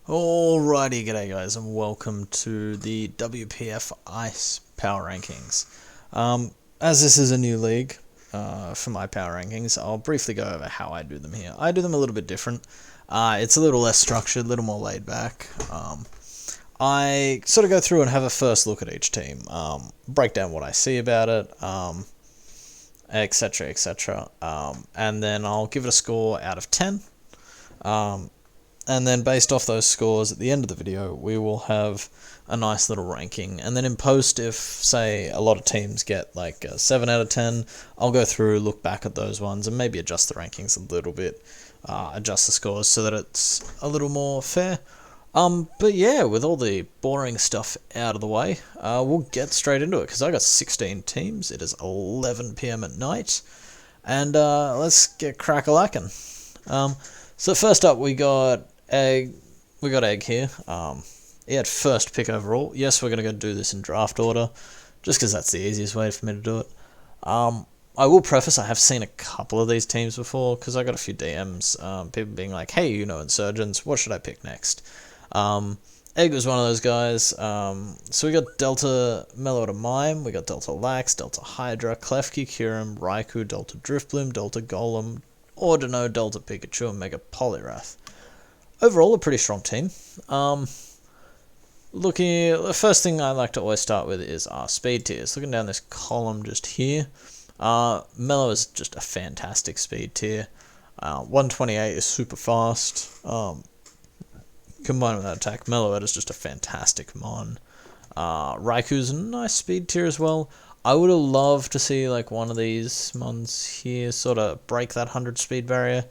Alrighty, g'day guys, and welcome to the WPF Ice Power Rankings. As this is a new league for my power rankings, I'll briefly go over how I do them here. I do them a little bit different. It's a little less structured, a little more laid back. I sort of go through and have a first look at each team, break down what I see about it, etc, etc. And then I'll give it a score out of 10. And then based off those scores at the end of the video, we will have a nice little ranking. And then in post, if, say, a lot of teams get like a 7 out of 10, I'll go through, look back at those ones, and maybe adjust the rankings a little bit, adjust the scores so that it's a little more fair. But yeah, with all the boring stuff out of the way, we'll get straight into it, because I got 16 teams. It is 11 PM at night, and let's get crack-a-lackin'. So first up, we got Egg. We got Egg here. He had first pick overall. Yes, we're gonna go do this in draft order, just because that's the easiest way for me to do it. I will preface, I have seen a couple of these teams before, because I got a few DMs, people being like, hey, you know Insurgents, what should I pick next? Egg was one of those guys. So we got Delta Mellow to Mime, we got Delta Lax, Delta Hydra, Klefki, Kyurem, Raikou, Delta Driftbloom, Delta Golem, Ordino, Delta Pikachu, and Mega Poliwrath. Overall, a pretty strong team. The first thing I like to always start with is our speed tiers. Looking down this column just here, Mellow is just a fantastic speed tier. 128 is super fast. Combined with that attack, Meloetta is just a fantastic mon. Raikou's a nice speed tier as well. I would have loved to see like one of these mons here sort of break that 100 speed barrier,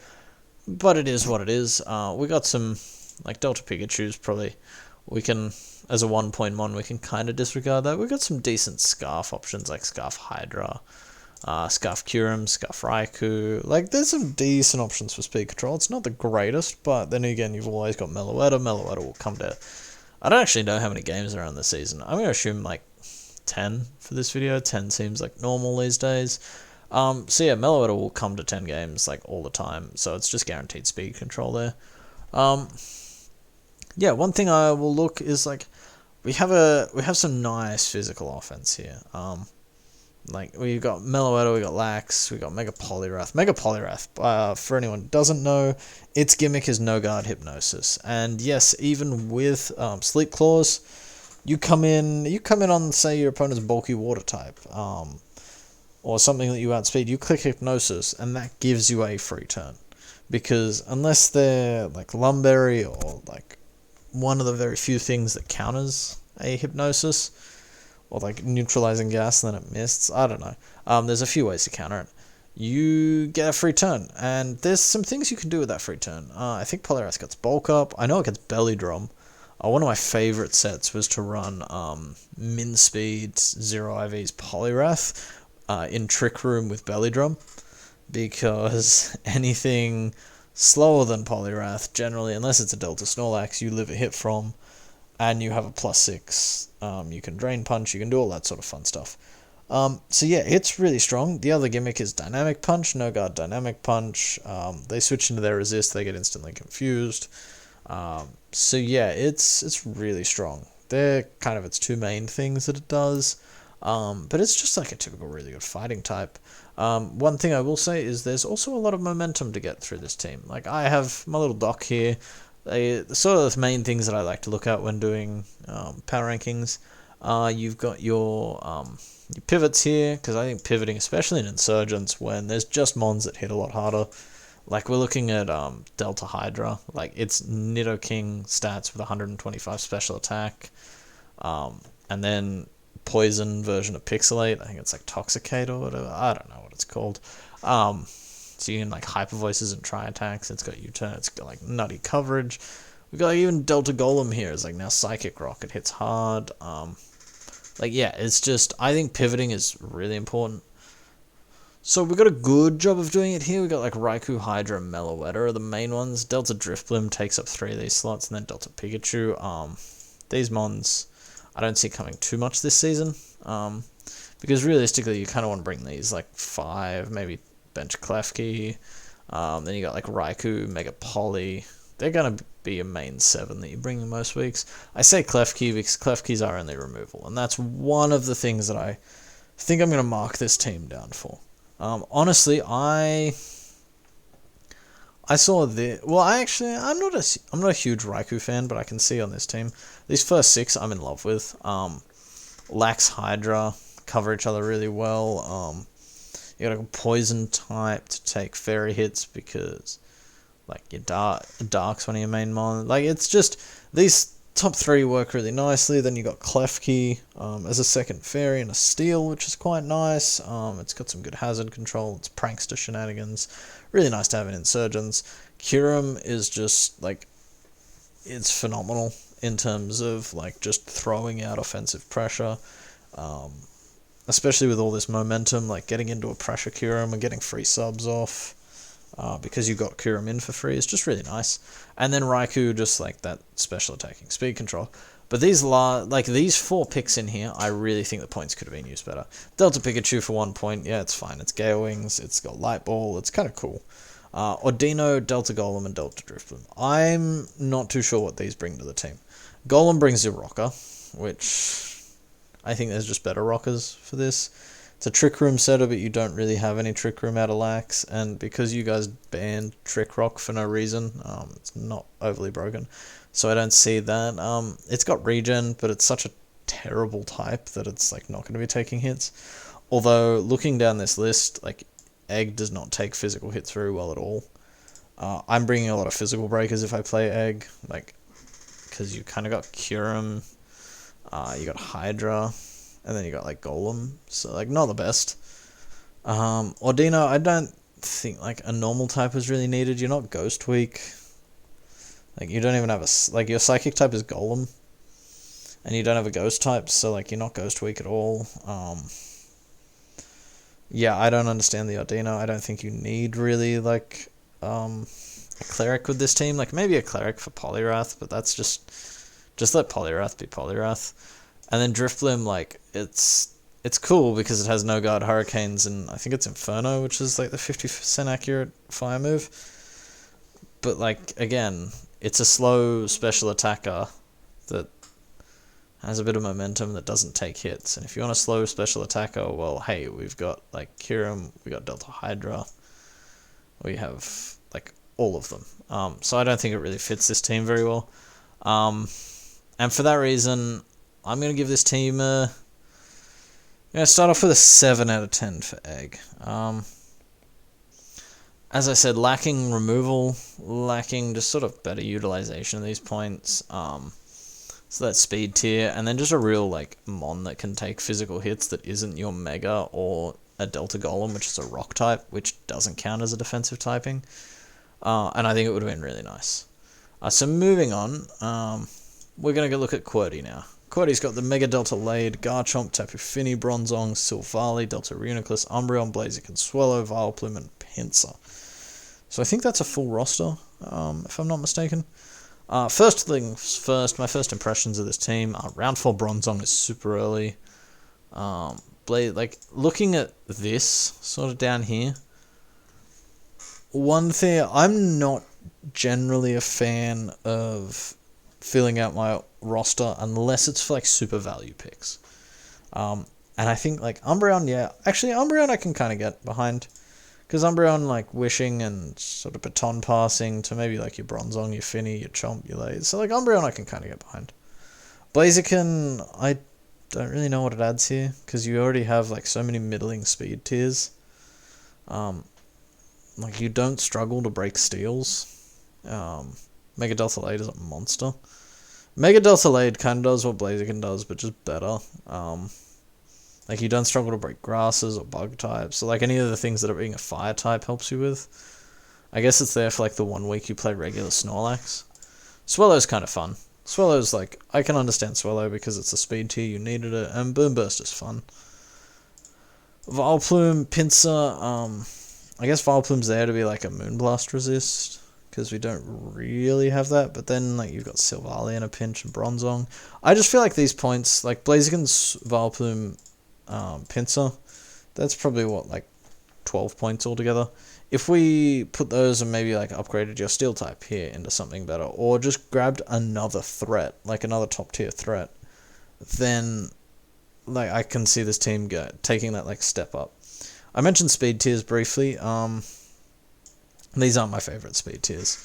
but it is what it is. We got some like Delta Pikachu's probably we can, as a 1-point mon, we can kind of disregard that. We got some decent Scarf options like Scarf Hydra, Scarf Kyurem, Scarf Raikou. Like there's some decent options for speed control. It's not the greatest, but then again you've always got Meloetta. Meloetta will come to, I don't actually know how many games are on this season. I'm going to assume like 10 for this video. 10 seems like normal these days. So yeah, Meloetta will come to 10 games like all the time, so it's just guaranteed speed control there. Yeah, one thing I will look is like we have some nice physical offense here. Like we've got Meloetta, we got Lax, we got Mega Poliwrath. Mega Poliwrath, for anyone who doesn't know, its gimmick is no guard hypnosis, and yes, even with Sleep Claws, you come in on, say, your opponent's bulky water type, or something that you outspeed, you click Hypnosis, and that gives you a free turn. Because unless they're like Lumberry or like one of the very few things that counters a Hypnosis, or like neutralizing gas and then it mists, I don't know. There's a few ways to counter it. You get a free turn, and there's some things you can do with that free turn. I think Poliwrath gets Bulk Up. I know it gets Belly Drum. One of my favourite sets was to run Min Speed 0 IV's Poliwrath in Trick Room with Belly Drum, because anything slower than Poliwrath, generally, unless it's a Delta Snorlax, you live a hit from, and you have a +6. You can Drain Punch, you can do all that sort of fun stuff. So yeah, it's really strong. The other gimmick is Dynamic Punch, No Guard Dynamic Punch. They switch into their resist, they get instantly confused. So yeah, it's really strong. They're kind of its two main things that it does. But it's just like a typical really good fighting type. One thing I will say is there's also a lot of momentum to get through this team. Like I have my little doc here. The sort of the main things that I like to look at when doing power rankings. You've got your pivots here, because I think pivoting, especially in Insurgents, when there's just mons that hit a lot harder. Like we're looking at Delta Hydra, like it's Nidoking stats with 125 special attack, and then poison version of Pixelate. I think it's like Toxicate or whatever. I don't know what it's called. So you can like Hyper Voices and Tri Attacks. It's got U-turn. It's got like nutty coverage. We've got like, even Delta Golem here. It's like now Psychic Rock. It hits hard. Like yeah, it's just, I think pivoting is really important. So we got a good job of doing it here. We got like Raikou, Hydra, and Meloetta are the main ones. Delta Driftbloom takes up 3 of these slots, and then Delta Pikachu. These mons I don't see coming too much this season. Because realistically, you kind of want to bring these like 5, maybe bench Klefki. Then you got like Raikou, Mega Poly. They're gonna be your main 7 that you bring in most weeks. I say Klefki because Klefki's are only removal, and that's one of the things that I think I'm going to mark this team down for. Honestly, I saw the I'm not a huge Raikou fan, but I can see on this team these first 6 I'm in love with. Lax Hydra cover each other really well. You got a poison type to take fairy hits because like your dark's one of your main mon. Like it's just these top 3 work really nicely. Then you got Klefki as a second fairy and a steel, which is quite nice. It's got some good hazard control. It's prankster shenanigans. Really nice to have in Insurgents. Kyurem is just like, it's phenomenal in terms of like just throwing out offensive pressure. Especially with all this momentum, like getting into a pressure Kyurem and getting free subs off. Because you got Kyurem in for free is just really nice. And then Raikou, just like that special attacking speed control. But these 4 picks in here, I really think the points could have been used better. Delta Pikachu for 1 point, yeah, it's fine. It's Gale Wings, it's got Light Ball, it's kind of cool. Ordino, Delta Golem, and Delta Driftbloom. I'm not too sure what these bring to the team. Golem brings you Rocker, which I think there's just better Rockers for this. It's a Trick Room setter, but you don't really have any Trick Room out of Lax, and because you guys banned Trick Rock for no reason, it's not overly broken, so I don't see that. It's got Regen, but it's such a terrible type that it's like not going to be taking hits. Although, looking down this list, like Egg does not take physical hits very well at all. I'm bringing a lot of physical breakers if I play Egg, like, because you kind of got Kyurem, you got Hydra, and then you got like Golem, so like not the best. Ordino, I don't think like a normal type is really needed. You're not Ghost Weak. Like you don't even have like your Psychic type is Golem, and you don't have a Ghost type, so like you're not Ghost Weak at all. Yeah, I don't understand the Ordino. I don't think you need really like a Cleric with this team. Like maybe a Cleric for Poliwrath, but that's just let Poliwrath be Poliwrath. And then Driftbloom, like, it's cool because it has no guard Hurricanes, and I think it's Inferno, which is like the 50% accurate fire move. But like, again, it's a slow special attacker that has a bit of momentum that doesn't take hits. And if you want a slow special attacker, well, hey, we've got like Kyurem, we got Delta Hydra, we have like all of them. So I don't think it really fits this team very well. And for that reason, I'm going to give this team I'm going to start off with a 7 out of 10 for Egg. As I said, lacking removal, lacking just sort of better utilization of these points. So that speed tier, and then just a real like mon that can take physical hits that isn't your Mega or a Delta Golem, which is a rock type, which doesn't count as a defensive typing. And I think it would have been really nice. So moving on, we're going to go look at QWERTY now. QWERTY's got the Mega Delta Lade, Garchomp, Tapu Fini, Bronzong, Silvally, Delta Reuniclus, Umbreon, Blaziken, Swallow, Vileplume, and Pinsir. So I think that's a full roster, if I'm not mistaken. First things first, my first impressions of this team. Round 4 Bronzong is super early. Like, looking at this, sort of down here, one thing, I'm not generally a fan of filling out my roster unless it's for like super value picks. And I think like Umbreon, yeah, actually Umbreon I can kind of get behind, because Umbreon like wishing and sort of baton passing to maybe like your Bronzong, your Finny, your Chomp, your Lade. So like Umbreon I can kind of get behind. Blaziken, I don't really know what it adds here, because you already have like so many middling speed tiers. Like you don't struggle to break steals. Mega Delta Lade is a monster. Mega Delta Lade kind of does what Blaziken does, but just better. Like, you don't struggle to break grasses or bug types. So, like, any of the things that are being a fire type helps you with. I guess it's there for, like, the 1 week you play regular Snorlax. Swallow's kind of fun. Swallow's, like, I can understand Swallow because it's a speed tier, you needed it, and Boom Burst is fun. Vileplume, Pinsir, I guess Vileplume's there to be, like, a Moonblast resist, because we don't really have that, but then like you've got Silvally in a pinch and Bronzong. I just feel like these points, like Blaziken's, Vileplume, Pinsir, that's probably what, like 12 points altogether. if we put those and maybe like upgraded your steel type here into something better, or just grabbed another threat, like another top tier threat, then like I can see this team taking that like step up. I mentioned speed tiers briefly. These aren't my favorite speed tiers.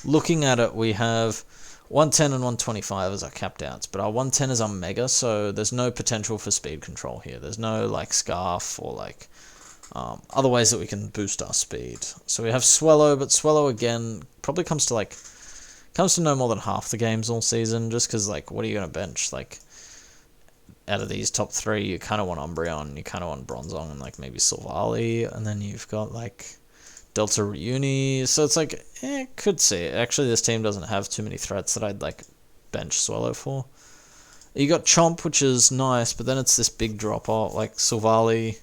Looking at it, we have 110 and 125 as our capped outs, but our 110 is our mega, so there's no potential for speed control here. There's no like scarf or like other ways that we can boost our speed. So we have Swellow, but Swellow again probably comes to no more than half the games all season, just because like what are you gonna bench? Like out of these top three, you kind of want Umbreon, you kind of want Bronzong, and like maybe Silvally, and then you've got like Delta Reuni, so it's like, could see it. Actually, this team doesn't have too many threats that I'd like bench Swellow for. You got Chomp, which is nice, but then it's this big drop off, like Silvally,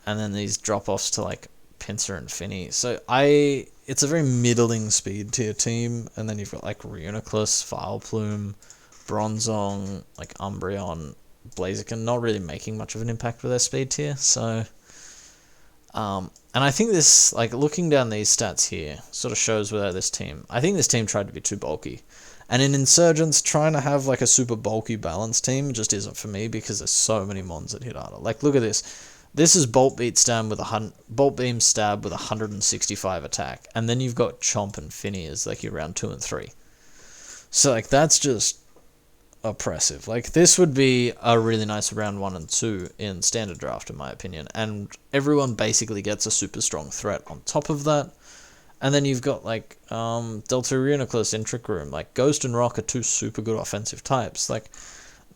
and then these drop offs to like Pinsir and Finny. So it's a very middling speed tier team, and then you've got like Reuniclus, Vileplume, Bronzong, like Umbreon, Blaziken, not really making much of an impact with their speed tier, so and I think this, like, looking down these stats here, sort of shows where I think this team tried to be too bulky. And in Insurgents, trying to have, like, a super bulky balanced team just isn't for me, because there's so many mons that hit harder. Like, look at this. This is Bolt Beam Stab with 165 attack. And then you've got Chomp and Finny as, like, your round 2 and 3. So, like, that's just oppressive. Like, this would be a really nice round 1 and 2 in standard draft, in my opinion, and everyone basically gets a super strong threat on top of that. And then you've got like Delta Reuniclus in Trick Room. Like, Ghost and Rock are two super good offensive types. Like,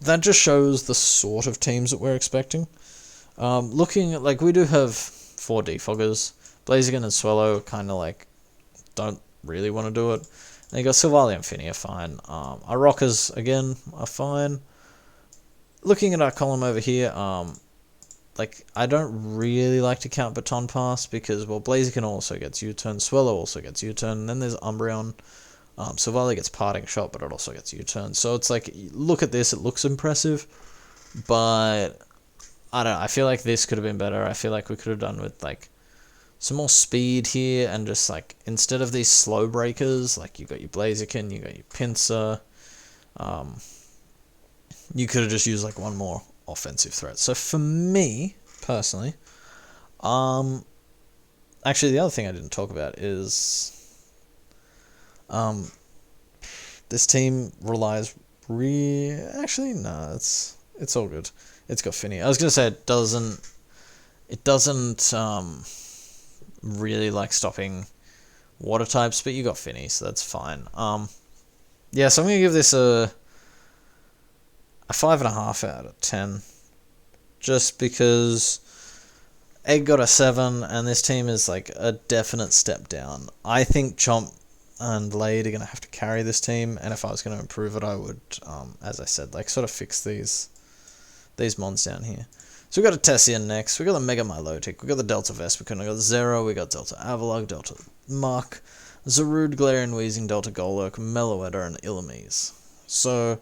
that just shows the sort of teams that we're expecting. Looking at, like, we do have 4 Defoggers. Blaziken and Swellow kind of like don't really want to do it. And you got Silvally and Finny are fine. Our Rockers, again, are fine. Looking at our column over here, like, I don't really like to count Baton Pass, because, well, Blaziken also gets U-turn, Swellow also gets U-turn, and then there's Umbreon. Silvally gets Parting Shot, but it also gets U-turn. So it's like, look at this, it looks impressive, but I don't know, I feel like this could have been better. I feel like we could have done with, like, some more speed here, and just like, instead of these slow breakers, like you got your Blaziken, you got your Pinsir, you could have just used like one more offensive threat. So for me, personally, actually the other thing I didn't talk about is, this team relies actually, no, it's all good. It's got Finny. I was gonna say it doesn't really like stopping water types, but you got Finny, so that's fine. Yeah, so I'm gonna give this a 5.5 out of 10, just because Egg got a 7, and this team is like a definite step down. I think Chomp and Blade are gonna have to carry this team, and if I was gonna improve it, I would, as I said, like, sort of fix these mons down here. So we got a Tessian next, we got the Mega Milotic, we got the Delta Vespiquen, we got Zero, we got Delta Avalugg, Delta Mach, Zarude, Galarian Weezing, Delta Golurk, Meloetta, and Illumise. So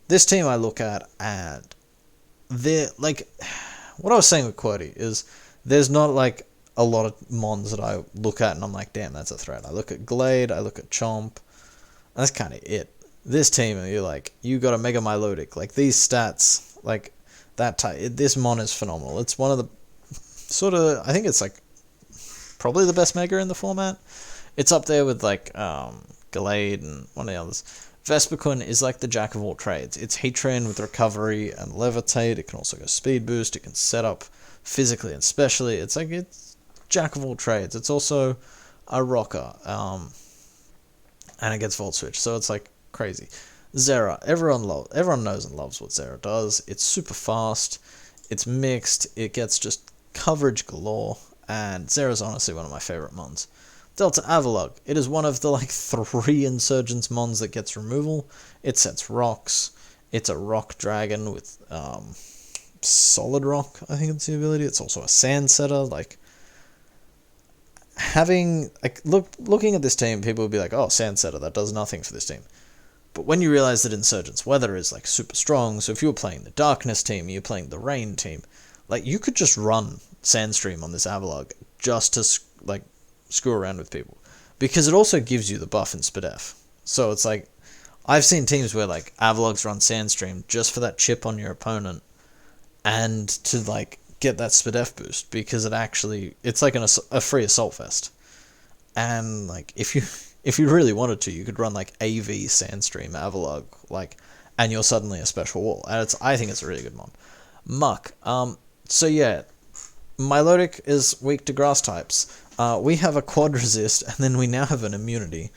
this team I look at, and they're like, what I was saying with QWERTY is, there's not like a lot of mons that I look at and I'm like, damn, that's a threat. I look at Glade, I look at Chomp, and that's kind of it. This team, you're like, you got a Mega Milotic, like, these stats, like, that type, this mon is phenomenal. It's one of the sort of, I think it's like probably the best Mega in the format. It's up there with like Glade and one of the others. Vespiquen is like the jack of all trades. It's Heatran with Recovery and Levitate. It can also go Speed Boost. It can set up physically and specially. It's like, it's jack of all trades. It's also a rocker, and it gets Volt Switch. So it's like crazy. Zera, everyone knows and loves what Zera does. It's super fast, it's mixed, it gets just coverage galore, and Zera's honestly one of my favorite mons. Delta Avalugg, it is one of the like 3 Insurgents mons that gets removal. It sets rocks. It's a rock dragon with solid rock, I think it's the ability. It's also a sand setter. Like, having, like, looking at this team, people would be like, oh, sand setter, that does nothing for this team. But when you realize that Insurgent's weather is like super strong, so if you were playing the Darkness team, you're playing the Rain team, like, you could just run Sandstream on this Avalugg just to like screw around with people. Because it also gives you the buff in SPDF. So it's like, I've seen teams where like Avalogs run Sandstream just for that chip on your opponent and to like get that SPDF boost, because it's like a free assault vest. And like if you really wanted to, you could run like AV Sandstream Avalog, like, and you're suddenly a special wall. And I think it's a really good mod. Muck. So yeah, Milotic is weak to grass types. We have a quad resist, and then we now have an immunity.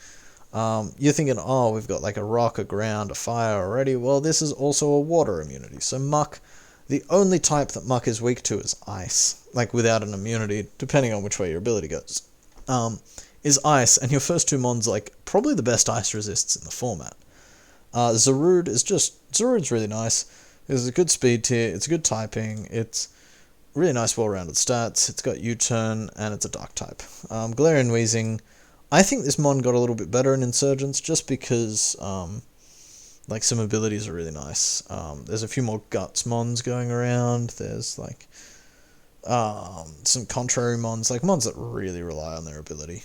You're thinking, oh, we've got like a rock, a ground, a fire already. Well, this is also a water immunity. So Muck, the only type that Muck is weak to is ice, like without an immunity, depending on which way your ability goes. Is ice, and your first two mons like probably the best ice resists in the format. Zarud's really nice. It's a good speed tier, it's good typing, it's really nice well-rounded stats, it's got U-turn, and it's a dark type. Galarian Wheezing, I think this mon got a little bit better in Insurgents, just because like some abilities are really nice. There's a few more Guts mons going around, there's like some contrary mons, like mons that really rely on their ability.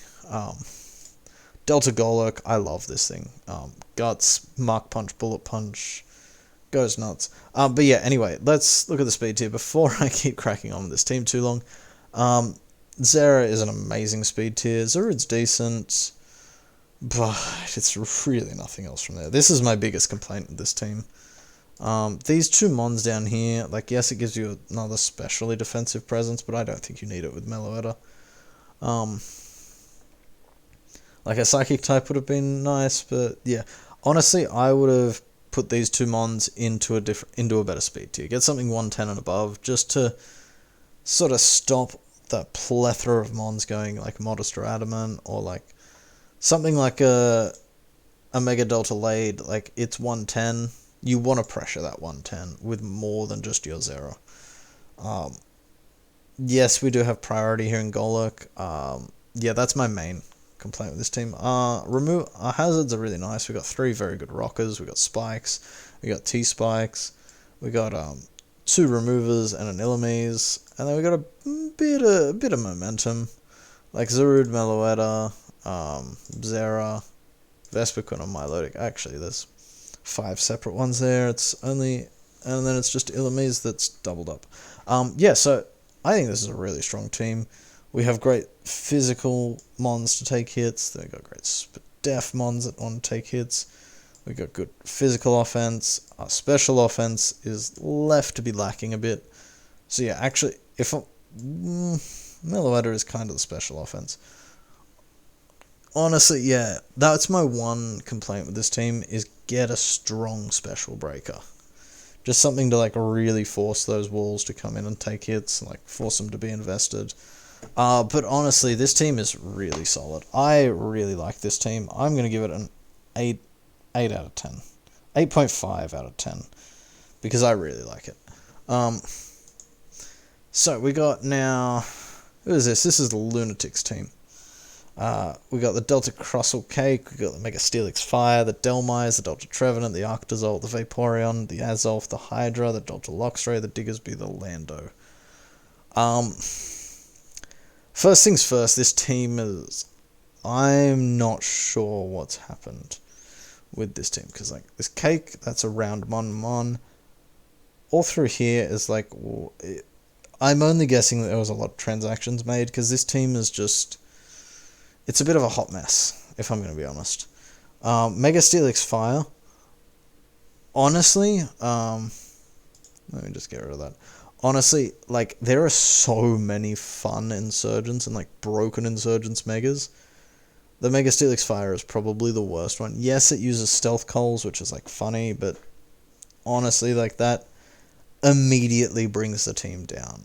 Delta Golurk, I love this thing. Guts, Mark Punch, Bullet Punch, goes nuts. But yeah, anyway, let's look at the speed tier before I keep cracking on with this team too long. Zera is an amazing speed tier. Zarud's decent, but it's really nothing else from there. This is my biggest complaint with this team. These two mons down here, like, yes, it gives you another specially defensive presence, but I don't think you need it with Meloetta. Like a Psychic type would have been nice, but yeah. Honestly, I would have put these two mons into a better speed tier. Get something 110 and above, just to sort of stop the plethora of mons going like Modest or Adamant, or like something like a Mega Delta Lade, like it's 110. You want to pressure that 110 with more than just your Zero. Yes, we do have priority here in Golurk. Yeah, that's my main complaint with this team. Our hazards are really nice. We got 3 very good rockers. We got spikes. We got T-spikes. We got 2 removers and an Illumise, and then we got a bit of momentum, like Zarud, Meloetta, Zera, Vespiquen, and Milotic. Actually, there's 5 separate ones there. And then it's just Illumise that's doubled up. Yeah, so I think this is a really strong team. We have great physical mons to take hits. They've got great def mons that want to take hits. We've got good physical offense. Our special offense is left to be lacking a bit. So yeah, actually, Meloetta is kind of the special offense. Honestly, yeah, that's my one complaint with this team, is get a strong special breaker. Just something to like really force those walls to come in and take hits, and like force them to be invested. But honestly, this team is really solid. I really like this team. I'm going to give it an 8 out of 10. 8.5 out of 10. Because I really like it. So we got now... Who is this? This is the Lunatics team. We got the Delta Crustle Cake, we got the Mega Steelix Fire, the Delmise, the Delta Trevenant, the Arctozolt, the Vaporeon, the Azolf, the Hydra, the Delta Luxray, the Diggersby, the Lando. First things first, this team is... I'm not sure what's happened with this team, because like this Cake, that's a round mon. All through here is like... I'm only guessing that there was a lot of transactions made, because this team is just... It's a bit of a hot mess, if I'm going to be honest. Mega Steelix Fire. Honestly, let me just get rid of that. Honestly, like, there are so many fun Insurgents and, like, broken Insurgents Megas. The Mega Steelix Fire is probably the worst one. Yes, it uses Stealth Culls, which is, like, funny, but honestly, like, that immediately brings the team down.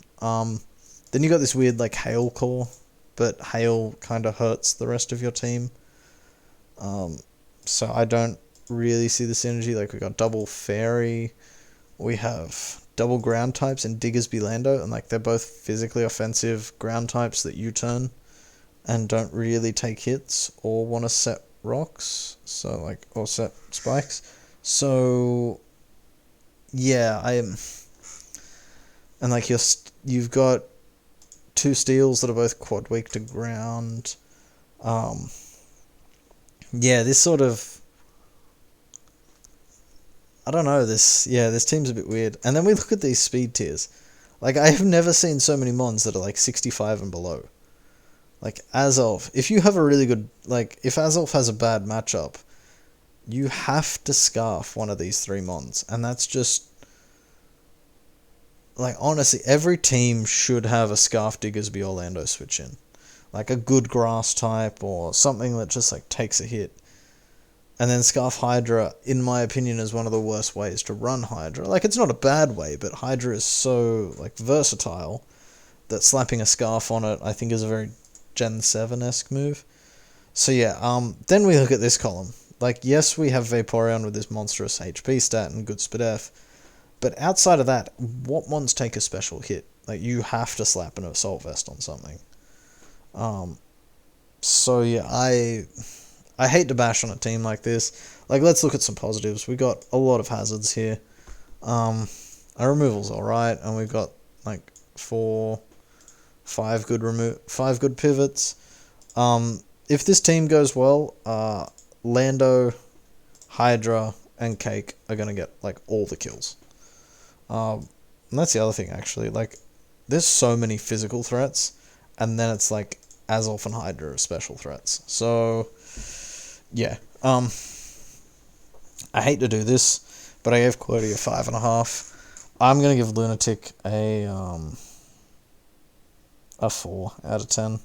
Then you got this weird, like, Hail Core, but Hail kind of hurts the rest of your team. So I don't really see the synergy. Like, we got double Fairy, we have double ground types in Diggersby Lando, and like they're both physically offensive ground types that U-turn and don't really take hits or want to set rocks, so like, or set spikes. So yeah, and like you've got 2 steals that are both quad weak to ground. Um, yeah, this sort of, I don't know, this team's a bit weird. And then we look at these speed tiers. Like, I have never seen so many mons that are like 65 and below. Like, Azov, if you have a really good, like, if Azov has a bad matchup, you have to scarf one of these three mons. And that's just, like, honestly, every team should have a Scarf Diggersby Orlando switch in. Like, a good grass type or something that just, like, takes a hit. And then Scarf Hydra, in my opinion, is one of the worst ways to run Hydra. Like, it's not a bad way, but Hydra is so, like, versatile that slapping a Scarf on it, I think, is a very Gen 7-esque move. So yeah, then we look at this column. Like, yes, we have Vaporeon with this monstrous HP stat and good SpDef, but outside of that, what mons take a special hit? Like, you have to slap an Assault Vest on something. So yeah, I hate to bash on a team like this. Like, let's look at some positives. We got a lot of hazards here. Our removal's alright, and we've got like five good pivots. If this team goes well, Lando, Hydra, and Cake are gonna get like all the kills. And that's the other thing, actually. Like, there's so many physical threats, and then it's like Azolf and Hydra are special threats. So yeah, I hate to do this, but I gave Quirty a 5.5. I'm gonna give Lunatic a 4 out of 10.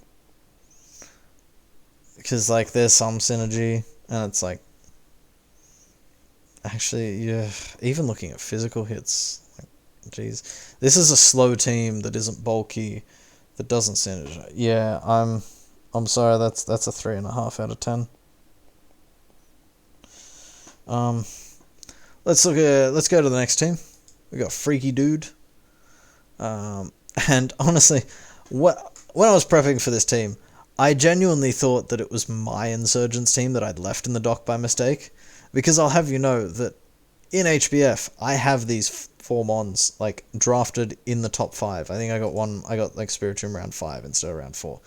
Because, like, there's some synergy, and it's like, actually, yeah, even looking at physical hits, like, jeez, this is a slow team that isn't bulky, that doesn't synergize. Yeah, I'm sorry, that's a 3.5 out of 10. Let's go to the next team. We got Freaky Dude. And honestly, when I was prepping for this team, I genuinely thought that it was my Insurgents team that I'd left in the dock by mistake, because I'll have you know that in HBF, I have these 4 mons, like, drafted in the top 5. I think I got like, Spiritomb round 5 instead of round 4.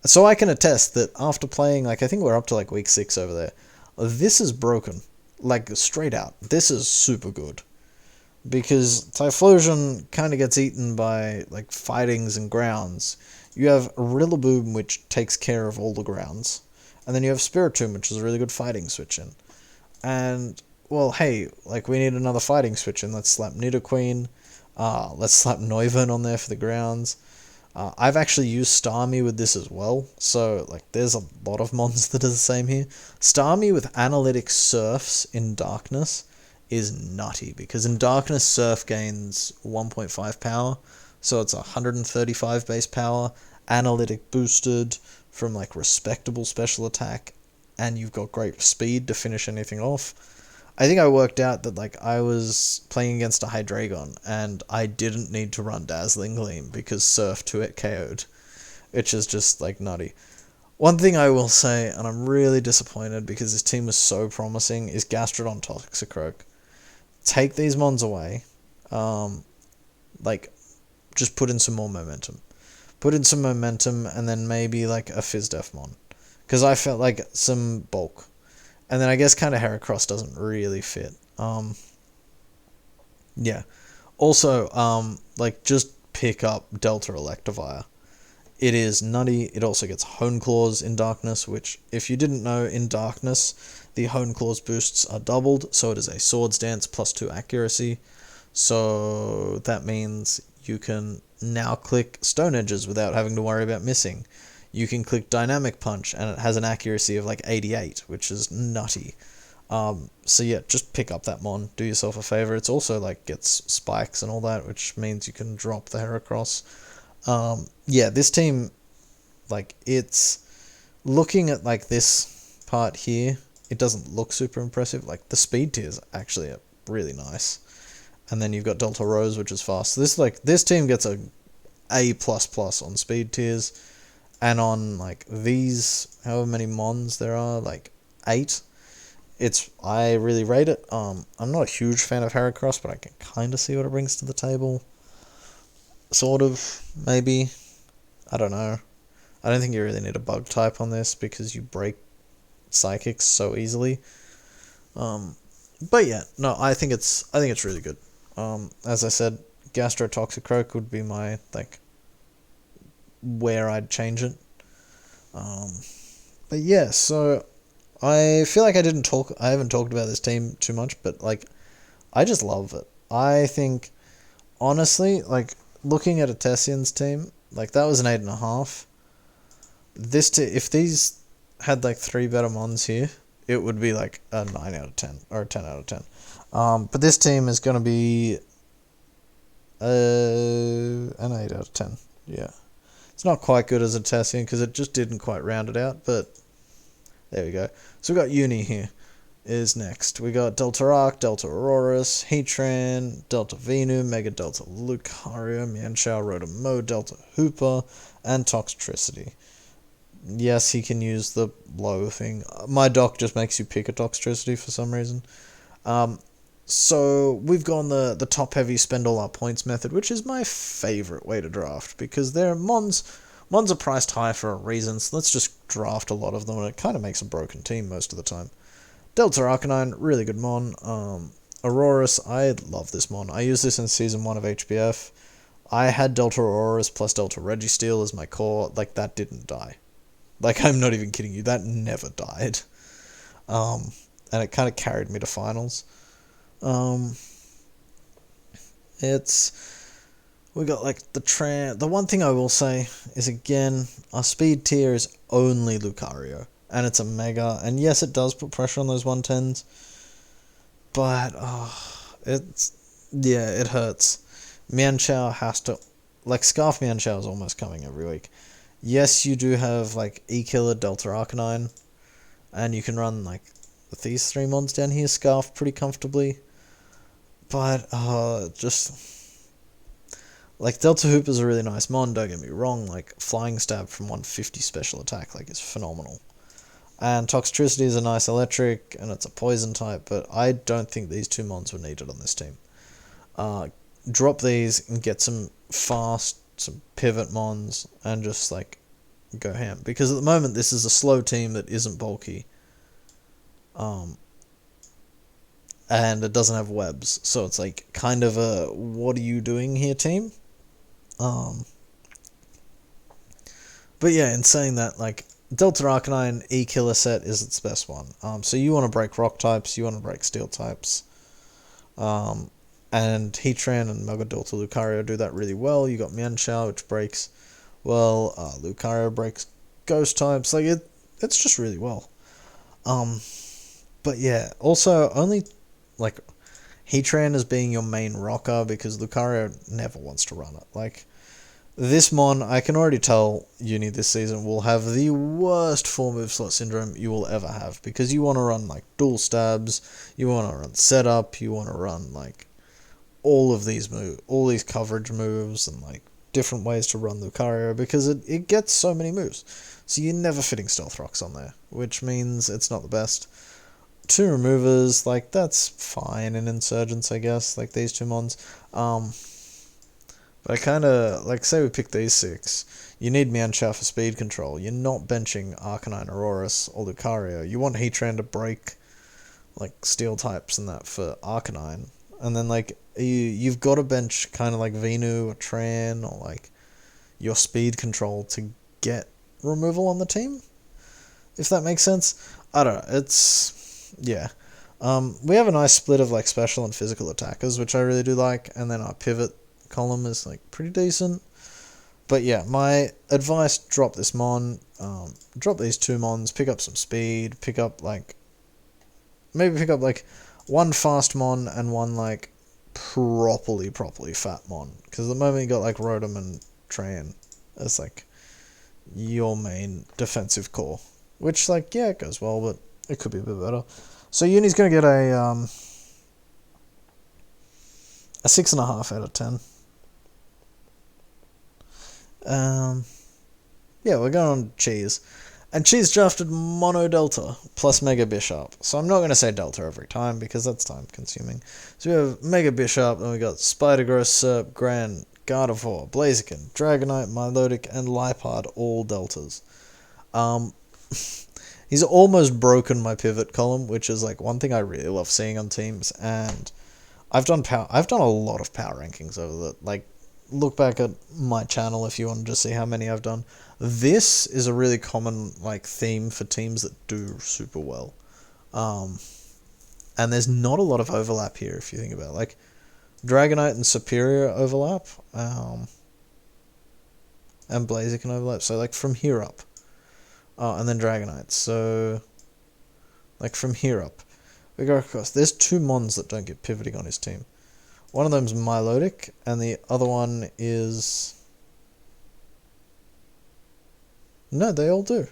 So I can attest that after playing, like, I think we're up to, like, week 6 over there, this is broken. Like, straight out. This is super good. Because Typhlosion kind of gets eaten by, like, fightings and grounds. You have Rillaboom, which takes care of all the grounds. And then you have Spiritomb, which is a really good fighting switch-in. And, well, hey, like, we need another fighting switch-in. Let's slap Nidoqueen. Let's slap Noivern on there for the grounds. I've actually used Starmie with this as well. So, like, there's a lot of mons that are the same here. Starmie with Analytic Surfs in Darkness is nutty, because in Darkness, Surf gains 1.5 power, so it's 135 base power, Analytic boosted from, like, respectable special attack, and you've got great speed to finish anything off. I think I worked out that, like, I was playing against a Hydreigon, and I didn't need to run Dazzling Gleam, because Surf 2-hit KO'd, which is just, like, nutty. One thing I will say, and I'm really disappointed because this team was so promising, is Gastrodon Toxicroak. Take these mons away, like, just put in some more momentum. Put in some momentum, and then maybe, like, a Fizdef mon. Because I felt like some bulk. And then I guess kind of Heracross doesn't really fit. Yeah. Also, like, just pick up Delta Electivire. It is nutty. It also gets Hone Claws in Darkness, which, if you didn't know, in Darkness, the Hone Claws boosts are doubled, so it is a Swords Dance plus 2 accuracy. So that means you can now click Stone Edges without having to worry about missing. You can click Dynamic Punch, and it has an accuracy of like 88, which is nutty. So yeah, just pick up that mon, do yourself a favor. It's also like gets spikes and all that, which means you can drop the Heracross. Yeah, this team, like, it's looking at like this part here, it doesn't look super impressive. Like, the speed tiers actually are really nice. And then you've got Delta Rose, which is fast. So this team gets a A++ on speed tiers. And on, like, these, however many mons there are, like, 8, I really rate it. I'm not a huge fan of Heracross, but I can kind of see what it brings to the table. Sort of, maybe. I don't know. I don't think you really need a bug type on this because you break psychics so easily. But yeah, no, I think it's really good. As I said, Gastrotoxicroak would be my where I'd change it. But yeah, so I feel like I haven't talked about this team too much, but I just love it. I think honestly, looking at a Tessian's team, that was an 8.5. If these had 3 better mons here, it would be a 9 out of 10 or a 10 out of 10. But this team is gonna be an 8 out of 10. Yeah, it's not quite good as a Tessian because it just didn't quite round it out, but there we go. So we got Uni here is next. We got Delta Arc, Delta Aurorus, Heatran, Delta Venu, Mega Delta Lucario, Mienshao, Rotom-Mow, Delta Hooper, and Toxtricity. Yes, he can use the low thing. My doc just makes you pick a Toxtricity for some reason. So we've gone the top heavy spend all our points method, which is my favourite way to draft because they're Mons are priced high for a reason, so let's just draft a lot of them and it kind of makes a broken team most of the time. Delta Arcanine, really good mon. Aurorus, I love this mon. I used this in Season 1 of HPF. I had Delta Aurorus plus Delta Registeel as my core. That didn't die. I'm not even kidding you. That never died. And it kind of carried me to finals. We got the one thing I will say is, again, our speed tier is only Lucario. And it's a Mega. And yes, it does put pressure on those 110s. But, it hurts. Mienshao has to... Scarf Mienshao is almost coming every week. Yes, you do have, E-Killer, Delta Arcanine. And you can run, these 3 mons down here, Scarf, pretty comfortably. But, Delta Hoop is a really nice mon, don't get me wrong. Flying Stab from 150 special attack, is phenomenal. And Toxtricity is a nice electric, and it's a poison type, but I don't think these 2 mons were needed on this team. Drop these and get some pivot mons, and just, go ham. Because at the moment, this is a slow team that isn't bulky. And it doesn't have webs, so it's, kind of a, what are you doing here, team? But yeah, in saying that, Delta Arcanine E-Killer set is its best one. So you want to break rock types, you want to break steel types. And Heatran and Mega Delta Lucario do that really well. You got Mienshao, which breaks well. Lucario breaks ghost types. It's just really well. But yeah, also only Heatran as being your main rocker because Lucario never wants to run it. This mon, I can already tell Uni this season will have the worst 4-move slot syndrome you will ever have because you want to run dual stabs, you want to run setup, you want to run all of these all these coverage moves and different ways to run Lucario because it gets so many moves. So you're never fitting Stealth Rocks on there, which means it's not the best. 2 removers, that's fine in Insurgents, I guess, these 2 mons. But I kind of, say we pick these 6. You need Mienshao for speed control. You're not benching Arcanine, Aurorus, or Lucario. You want Heatran to break, steel types and that for Arcanine. And then, you've got to bench kind of Venu or Tran or, your speed control to get removal on the team. If that makes sense. I don't know. It's... yeah. We have a nice split of, special and physical attackers, which I really do like. And then our pivot column is pretty decent, but yeah, my advice: drop this mon, drop these 2 mons, pick up some speed, pick up maybe pick up one fast mon and one properly fat mon, because at the moment you got Rotom and Tran as your main defensive core, which yeah, it goes well, but it could be a bit better. So Uni's gonna get a 6.5 out of 10. Yeah, we're going on Cheese. And Cheese drafted Mono Delta plus Mega Bishop. So I'm not going to say Delta every time because that's time consuming. So we have Mega Bishop, and we got Spider Gross, Serp, Gran, Gardevoir, Blaziken, Dragonite, Milotic, and Liepard, all deltas. He's almost broken my pivot column, which is like one thing I really love seeing on teams, and I've done a lot of power rankings over the, like, look back at my channel if you want to just see how many I've done. This is a really common like theme for teams that do super well. And there's not a lot of overlap here if you think about it. Like Dragonite and Superior overlap, and Blaziken overlap. So like from here up, and then Dragonite. So like from here up, we go across. There's two Mons that don't get pivoting on his team. One of them's Milotic, and the other one is... No, they all do.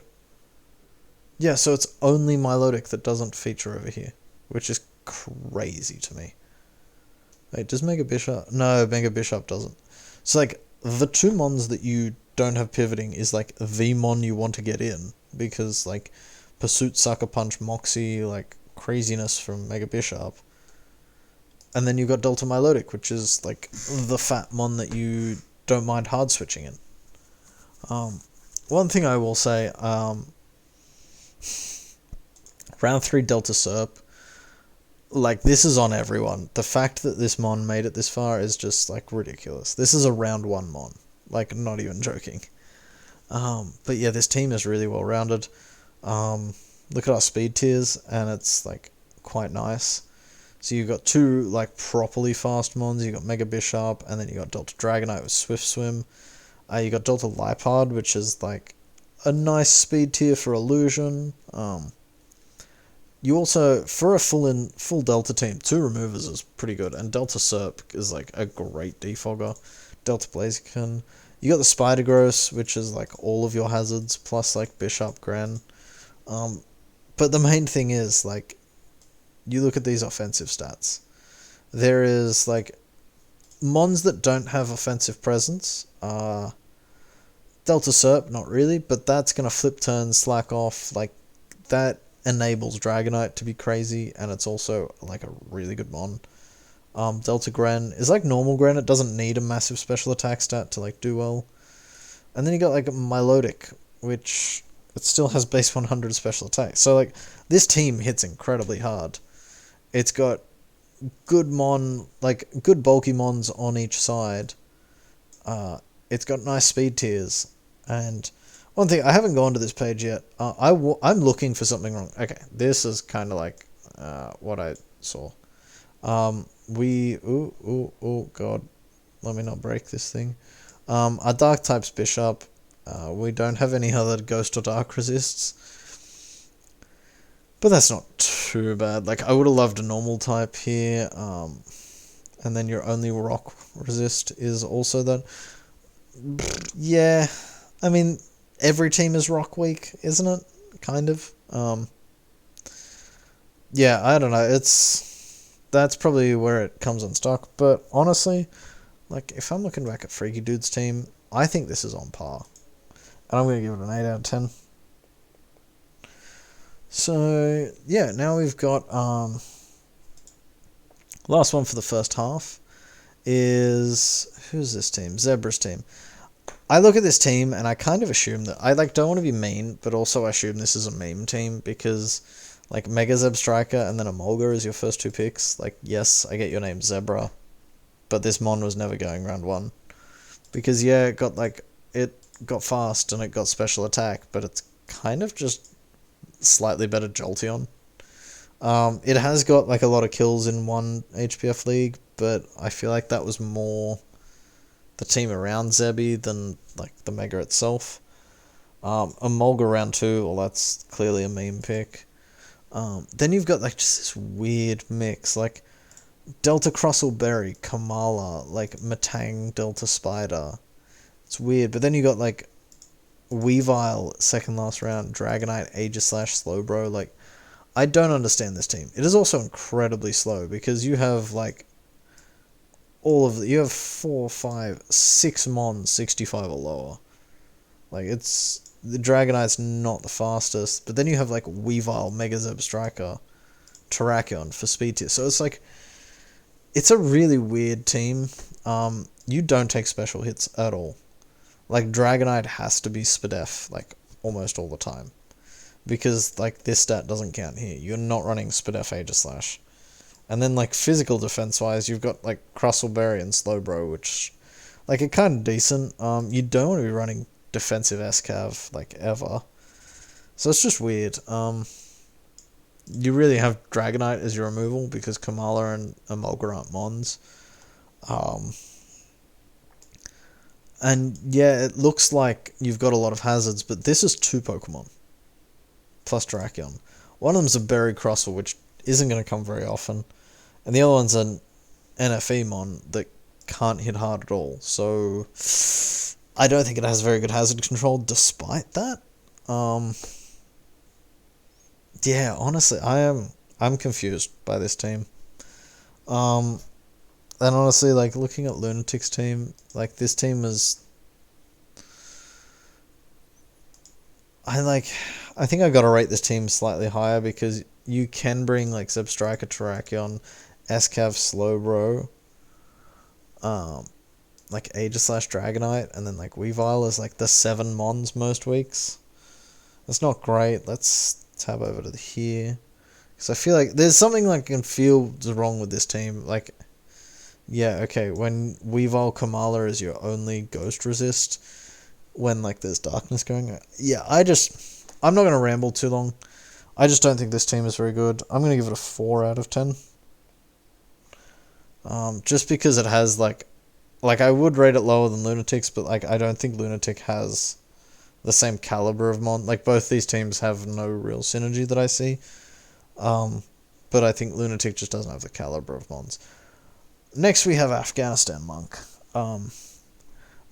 Yeah, so it's only Milotic that doesn't feature over here, which is crazy to me. Wait, does Mega Bishop... No, Mega Bishop doesn't. So, like, the two Mons that you don't have pivoting is, like, the Mon you want to get in, because, like, Pursuit, Sucker Punch, Moxie, like, craziness from Mega Bishop. And then you've got Delta Milotic, which is, like, the fat Mon that you don't mind hard switching in. One thing I will say, round 3 Delta Serp, like, this is on everyone. The fact that this Mon made it this far is just, like, ridiculous. This is a round 1 Mon. Like, not even joking. But yeah, this team is really well rounded. Look at our speed tiers, and it's, like, quite nice. So you've got two, like, properly fast Mons. You've got Mega Bishop, and then you got Delta Dragonite with Swift Swim. You got Delta Liepard, which is, like, a nice speed tier for Illusion. You also, for a full Delta team, 2 removers is pretty good, and Delta Serp is, like, a great defogger. Delta Blaziken. You got the Spider Gross, which is, like, all of your hazards, plus, like, Bishop Gren. But the main thing is, like, you look at these offensive stats. There is, like, Mons that don't have offensive presence. Delta Serp, not really, but that's going to flip turn, slack off. Like, that enables Dragonite to be crazy, and it's also, like, a really good Mon. Delta Gren is like normal Gren. It doesn't need a massive special attack stat to, like, do well. And then you got, like, Milotic, which it still has base 100 special attack. So, like, this team hits incredibly hard. It's got good Mon, like, good bulky Mons on each side. It's got nice speed tiers. And one thing, I haven't gone to this page yet. I'm looking for something wrong. Okay, this is kind of like what I saw. Oh god, let me not break this thing. Our Dark type's Bishop. We don't have any other Ghost or Dark resists. But that's not too bad. Like, I would have loved a normal type here. And then your only rock resist is also that. Yeah, I mean, every team is rock weak, isn't it? Kind of. Yeah, I don't know. That's probably where it comes on stock. But honestly, like, if I'm looking back at Freaky Dude's team, I think this is on par. And I'm going to give it an 8 out of 10. So, yeah, now we've got, last one for the first half is, who's this team? Zebra's team. I look at this team and I kind of assume that, I, like, don't want to be mean, but also assume this is a meme team because, like, Mega Zeb Striker and then Emolga is your first 2 picks. Like, yes, I get your name Zebra, but this Mon was never going round 1. Because, yeah, it got fast and it got special attack, but it's kind of just slightly better Jolteon. It has got, like, a lot of kills in one HPF league, but I feel like that was more the team around Zebby than, like, the Mega itself. Emolga round 2, well, that's clearly a meme pick. Then you've got, like, just this weird mix, like, Delta Crosselberry, Kamala, like, Matang, Delta Spider. It's weird, but then you got, like, Weavile, second last round, Dragonite, Aegislash, Slowbro. Like, I don't understand this team. It is also incredibly slow because you have, like, you have 4, 5, 6 Mons 65 or lower. Like, the Dragonite's not the fastest, but then you have, like, Weavile, Megazeb Striker, Terrakion for speed tier. So it's like, it's a really weird team. you don't take special hits at all. Like, Dragonite has to be Spadef, like, almost all the time. Because, like, this stat doesn't count here. You're not running Spadef Aegislash. And then, like, physical defense-wise, you've got, like, Crustleberry and Slowbro, which, like, are kind of decent. You don't want to be running defensive SCAV, like, ever. So it's just weird. You really have Dragonite as your removal, because Kamala and Emolga aren't Mons. And, yeah, it looks like you've got a lot of hazards, but this is 2 Pokemon. Plus Drakion. One of them's a Berry Crustle, which isn't going to come very often. And the other one's an NFE mon that can't hit hard at all. So, I don't think it has very good hazard control despite that. Yeah, honestly, I'm confused by this team. And honestly, like, looking at Lunatic's team, like, this team is... I think I gotta rate this team slightly higher, because you can bring, like, Zebstrika, Terrakion, SCAV, Slowbro, like, Aegislash, Dragonite, and then, like, Weavile is, like, the 7 Mons most weeks. That's not great. Let's tab over to here. Because I feel like there's something, like, I can feel is wrong with this team. Like, yeah, okay, when Weavile Kamala is your only Ghost Resist, when, like, there's darkness going on. Yeah, I'm not going to ramble too long. I just don't think this team is very good. I'm going to give it a 4 out of 10. Just because it has, like, I would rate it lower than Lunatic's, but, like, I don't think Lunatic has the same caliber of mon. Like, both these teams have no real synergy that I see. But I think Lunatic just doesn't have the caliber of mons. Next we have Afghanistan Monk.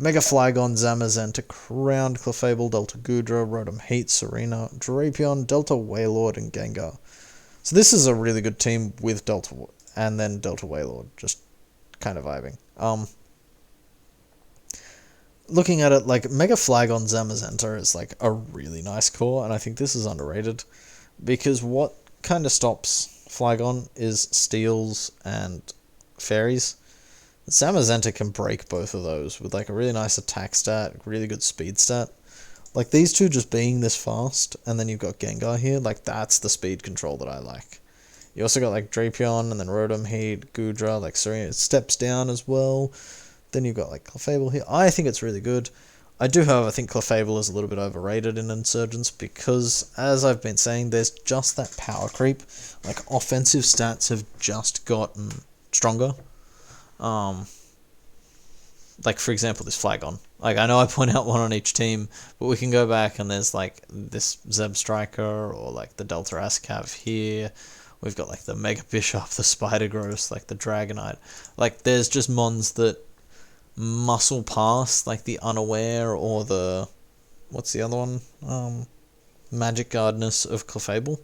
Mega Flygon, Zamazenta, Crowned Clefable, Delta Gudra, Rotom Heat, Serena, Drapion, Delta Wailord, and Gengar. So this is a really good team with Delta, and then Delta Wailord, just kind of vibing. Looking at it, like, Mega Flygon Zamazenta is, like, a really nice core, and I think this is underrated, because what kind of stops Flygon is Steels and Fairies. Zamazenta can break both of those with, like, a really nice attack stat, really good speed stat. Like, these two just being this fast, and then you've got Gengar here, like, that's the speed control that I like. You also got, like, Drapion, and then Rotom Heat, Gudra, like, Serena steps down as well. Then you've got, like, Clefable here. I think it's really good. I do, however, think Clefable is a little bit overrated in Insurgents, because, as I've been saying, there's just that power creep. Like, offensive stats have just gotten stronger. Like, for example, this Flygon. Like, I know I point out one on each team, but we can go back and there's, like, this Zebstrika, or, like, the Delta Ascav here. We've got, like, the Mega Bishop, the Spider-Gross, like, the Dragonite. Like, there's just mons that muscle past, like, the Unaware, or the... What's the other one? Magic Guardness of Clefable.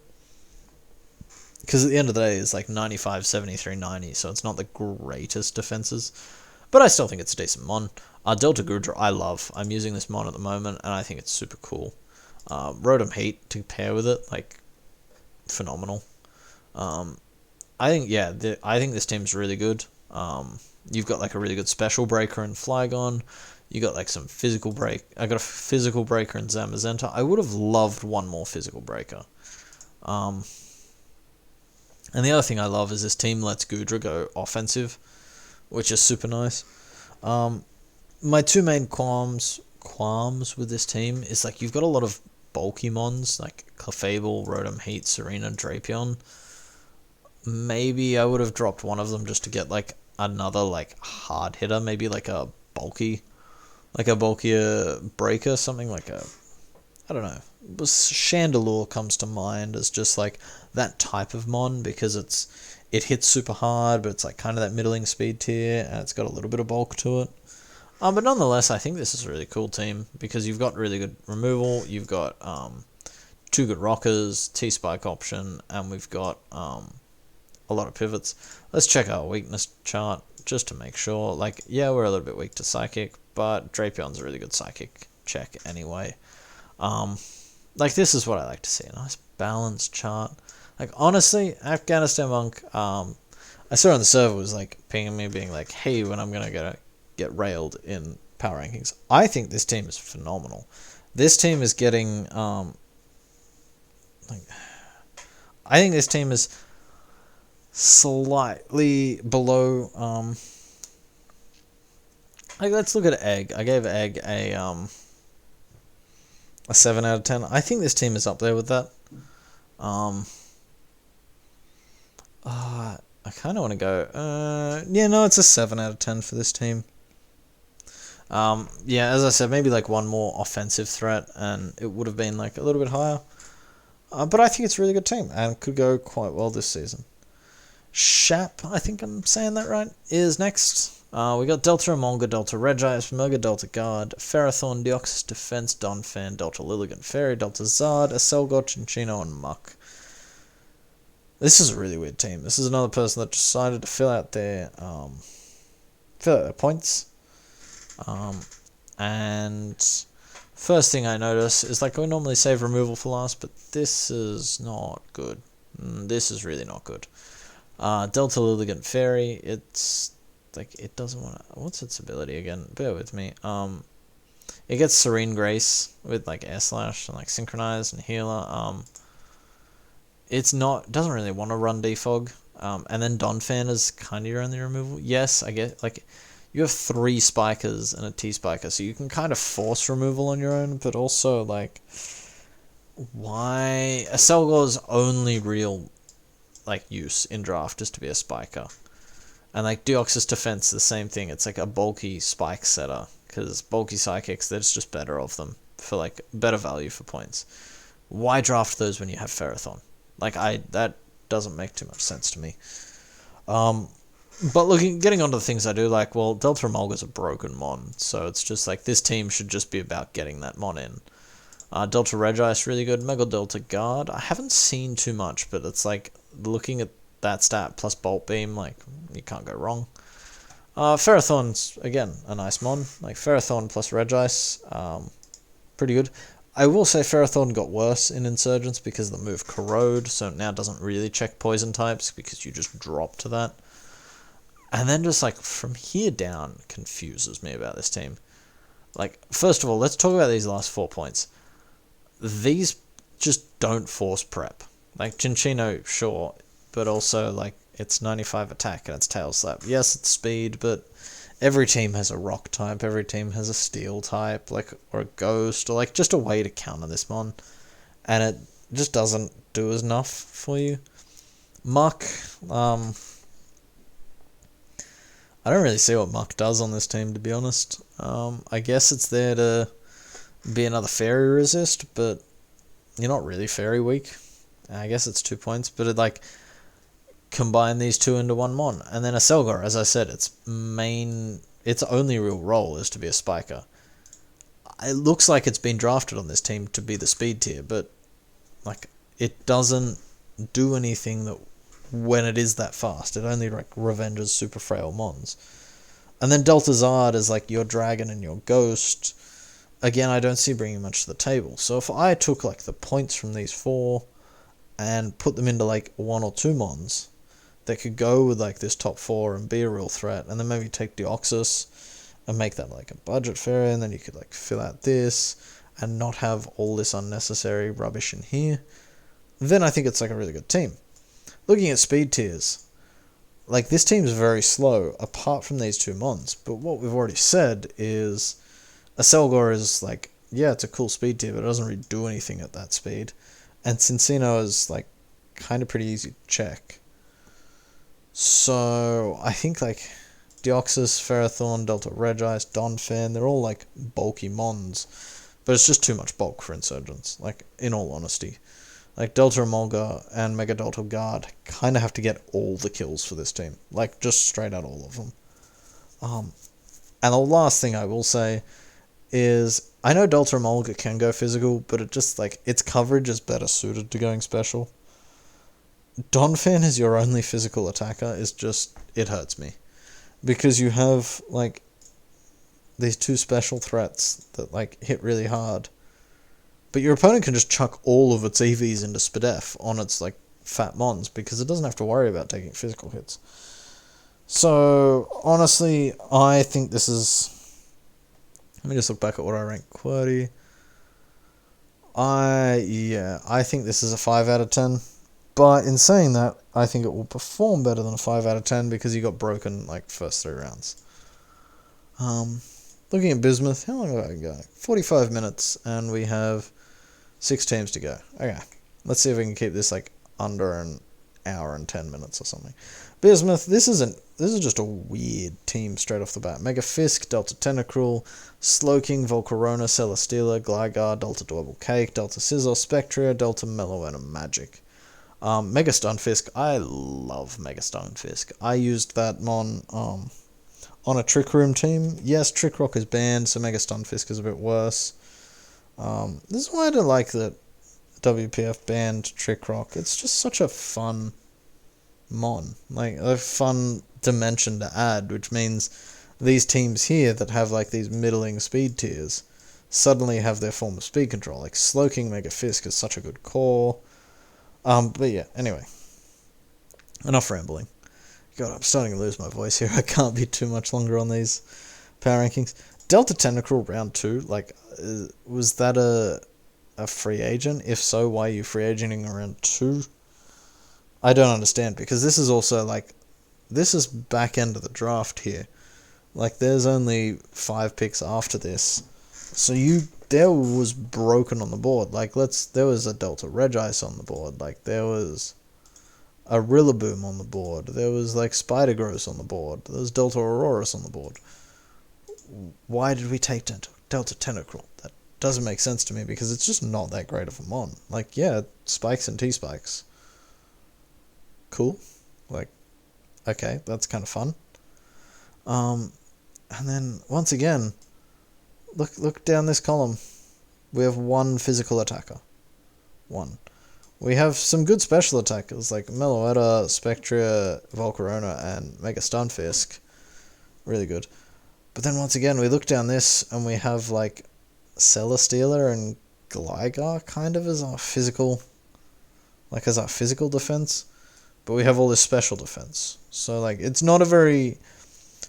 Because at the end of the day, it's like 95, 73, 90, so it's not the greatest defenses. But I still think it's a decent mon. Delta Gudra, I love. I'm using this mon at the moment, and I think it's super cool. Rotom Heat to pair with it, like, phenomenal. I think, yeah, I think this team's really good. You've got, like, a really good Special Breaker in Flygon. You got, like, some Physical Break. I got a Physical Breaker in Zamazenta. I would have loved one more Physical Breaker. And the other thing I love is this team lets Gudra go offensive, which is super nice. My two main qualms with this team is, like, you've got a lot of bulky mons, like Clefable, Rotom Heat, Serena, Drapion. Maybe I would have dropped one of them just to get, like, another, like, hard hitter, maybe like a bulkier breaker, something like a, I don't know, Chandelure comes to mind as just, like, that type of mon, because it hits super hard, but it's, like, kind of that middling speed tier, and it's got a little bit of bulk to it. But nonetheless, I think this is a really cool team, because you've got really good removal, you've got two good rockers, T-Spike option, and we've got a lot of pivots. Let's check our weakness chart, just to make sure. Like, yeah, we're a little bit weak to Psychic, but Drapion's a really good Psychic check anyway. Like, this is what I like to see, a nice balanced chart. Like, honestly, Afghanistan Monk, I saw on the server was, like, pinging me, being like, hey, when I'm gonna get get railed in power rankings. I think this team is phenomenal. This team is getting I think this team is slightly below let's look at Egg. I gave Egg a 7 out of 10. I think this team is up there with that. I kind of want to go it's a 7 out of 10 for this team. As I said, maybe like one more offensive threat and it would have been like a little bit higher. But I think it's a really good team and could go quite well this season. Shap, I think I'm saying that right, is next. We got Delta Emolga, Delta Regice, Mega Delta Guard, Ferrothorn, Deoxys Defense, Donphan, Delta Lilligant Fairy, Delta Zard, Aselgor, Chinchino, and Muck. This is a really weird team. This is another person that decided to fill out their points. And first thing I notice is like we normally save removal for last, but this is not good. This is really not good. Delta Lilligant Fairy, it's like it doesn't want to. What's its ability again? Bear with me. It gets Serene Grace with like Air Slash and like Synchronize and Healer. Doesn't really want to run Defog. And then Donphan is kind of your only removal. Yes, I get like you have 3 spikers and a T-spiker, so you can kind of force removal on your own, but also like why Aselgor's only real like use in draft is to be a spiker. And like Deoxys Defense, the same thing. It's like a bulky spike setter, because bulky psychics, there's just better of them for like better value for points. Why draft those when you have Ferrothorn? Like that doesn't make too much sense to me. But getting onto the things I do like, well, Delta Emolga's a broken mon, so it's just like this team should just be about getting that mon in. Delta Regice, really good. Mega Delta Guard, I haven't seen too much, but it's like looking at that stat plus Bolt Beam, like you can't go wrong. Ferrothorn's again a nice mon, like Ferrothorn plus Regice, pretty good. I will say Ferrothorn got worse in Insurgents because of the move Corrode, so it now doesn't really check poison types because you just drop to that. And then just like from here down confuses me about this team. Like, first of all, let's talk about these last 4 points. These just don't force prep. Like Chinchino, sure, but also like it's 95 attack and it's Tail Slap. Yes, it's speed, but every team has a rock type, every team has a steel type, like, or a ghost, or like just a way to counter this mon. And it just doesn't do enough for you. Muck, I don't really see what Muck does on this team, to be honest. I guess it's there to be another fairy resist, but you're not really fairy weak. I guess it's 2 points, but it like combine these two into one mon. And then Aselgor, as I said, its only real role is to be a spiker. It looks like it's been drafted on this team to be the speed tier, but like it doesn't do anything that when it is that fast. It only like revenges super frail mons. And then Delta Zard is like your dragon and your ghost. Again, I don't see bringing much to the table. So if I took like the points from these 4 and put them into like 1 or 2 mons that could go with like this top 4 and be a real threat, and then maybe take Deoxys and make that like a budget fairy, and then you could like fill out this and not have all this unnecessary rubbish in here, then I think it's like a really good team. Looking at speed tiers, like this team's very slow apart from these 2 mons, but what we've already said is Aselgor is like, yeah, it's a cool speed tier, but it doesn't really do anything at that speed. And Cincino is like kind of pretty easy to check. So I think like Deoxys, Ferrothorn, Delta Regice, Donphan, they're all like bulky mons, but it's just too much bulk for Insurgents, like in all honesty. Like Delta Emolga and Mega Delta Guard kind of have to get all the kills for this team, like just straight out all of them. And the last thing I will say is, I know Delta Emolga can go physical, but it just like its coverage is better suited to going special. Donphan is your only physical attacker is just, it hurts me. Because you have, like, these 2 special threats that, like, hit really hard. But your opponent can just chuck all of its EVs into Spadef on its, like, fat mons, because it doesn't have to worry about taking physical hits. So, honestly, I think this is... Let me just look back at what I ranked QWERTY. I think this is a 5 out of 10. But in saying that, I think it will perform better than a 5 out of 10 because you got broken, like, first 3 rounds. Looking at Bismuth, how long have I been going? 45 minutes, and we have 6 teams to go. Okay, let's see if we can keep this, like, under an hour and 10 minutes or something. Bismuth, this is just a weird team straight off the bat. Mega Fisk, Delta Tentacruel, Slowking, Volcarona, Celesteela, Gligar, Delta Dwebble Cake, Delta Scizor, Spectria, Delta Meloetta Magic. Mega Stunfisk, I love Mega Stunfisk. I used that mon on a Trick Room team. Yes, Trick Rock is banned, so Mega Stunfisk is a bit worse. This is why I don't like that WPF banned Trick Rock. It's just such a fun mon. Like, a fun dimension to add, which means these teams here that have, like, these middling speed tiers suddenly have their form of speed control. Like, Slowking Mega Fisk is such a good core. But yeah, anyway. Enough rambling. God, I'm starting to lose my voice here. I can't be too much longer on these power rankings. Delta Tentacruel round 2, like, was that a free agent? If so, why are you free agenting around 2? I don't understand, because this is also, like, this is back end of the draft here. Like, there's only 5 picks after this. So there was broken on the board. Like, there was a Delta Regice on the board. Like, there was a Rillaboom on the board. There was, like, Spider-Gross on the board. There was Delta Aurorus on the board. Why did we take Delta Tentacruel? That doesn't make sense to me, because it's just not that great of a mon. Like, yeah, spikes and T-spikes. Cool. Like, okay, that's kind of fun. And then, once again, look down this column. We have 1 physical attacker. 1. We have some good special attackers, like Meloetta, Spectria, Volcarona, and Mega Stunfisk. Really good. But then, once again, we look down this, and we have, like, Celesteela and Gligar, kind of, as our physical defense. But we have all this special defense. So, like, it's not a very...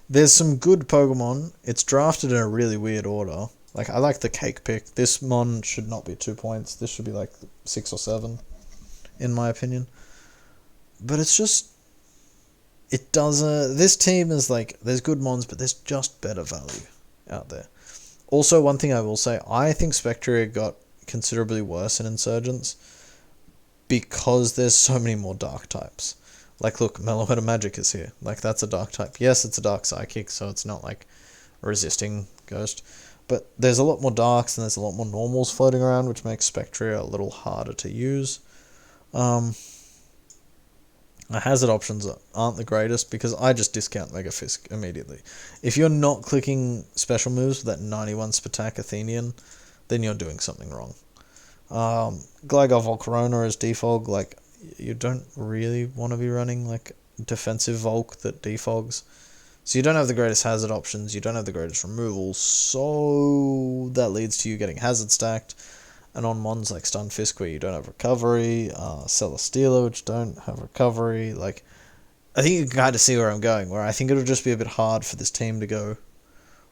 There's some good Pokemon. It's drafted in a really weird order. Like, I like the cake pick. This mon should not be 2 points. This should be, like, 6 or 7, in my opinion. But it's just... It does... this team is, like... There's good mons, but there's just better value out there. Also, one thing I will say, I think Spectria got considerably worse in Insurgents because there's so many more dark types. Like, look, Meloetta Magic is here. Like, that's a dark type. Yes, it's a dark psychic, so it's not, like, resisting Ghost. But there's a lot more darks and there's a lot more normals floating around, which makes Spectria a little harder to use. The hazard options aren't the greatest because I just discount Mega Fisk immediately. If you're not clicking special moves with that 91 Spatak Athenian, then you're doing something wrong. Gligar Volcarona is defog. Like, you don't really want to be running, like, defensive Volk that defogs. So you don't have the greatest hazard options, you don't have the greatest removals, so that leads to you getting hazard stacked. And on mons like Stunfisk, where you don't have recovery, Celesteela, which don't have recovery, like, I think you can kind of see where I'm going, where I think it'll just be a bit hard for this team to go,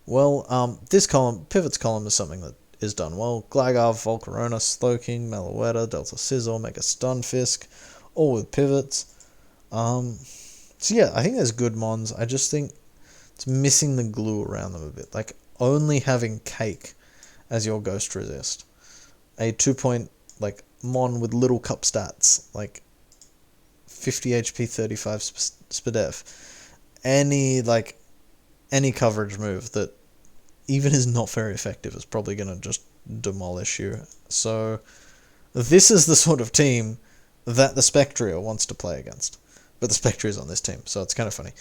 well, this column, Pivot's column is something that is done well. Gligar, Volcarona, Slowking, Meloetta, Delta Scizor, Mega Stunfisk, all with pivots. So yeah, I think there's good mons. I just think it's missing the glue around them a bit. Like, only having Cake as your Ghost Resist. A 2-point, like, mon with little cup stats. Like, 50 HP, 35 SPDF. Any coverage move that even is not very effective is probably going to just demolish you. So, this is the sort of team that the Spectria wants to play against. But the Spectria is on this team, so it's kind of funny.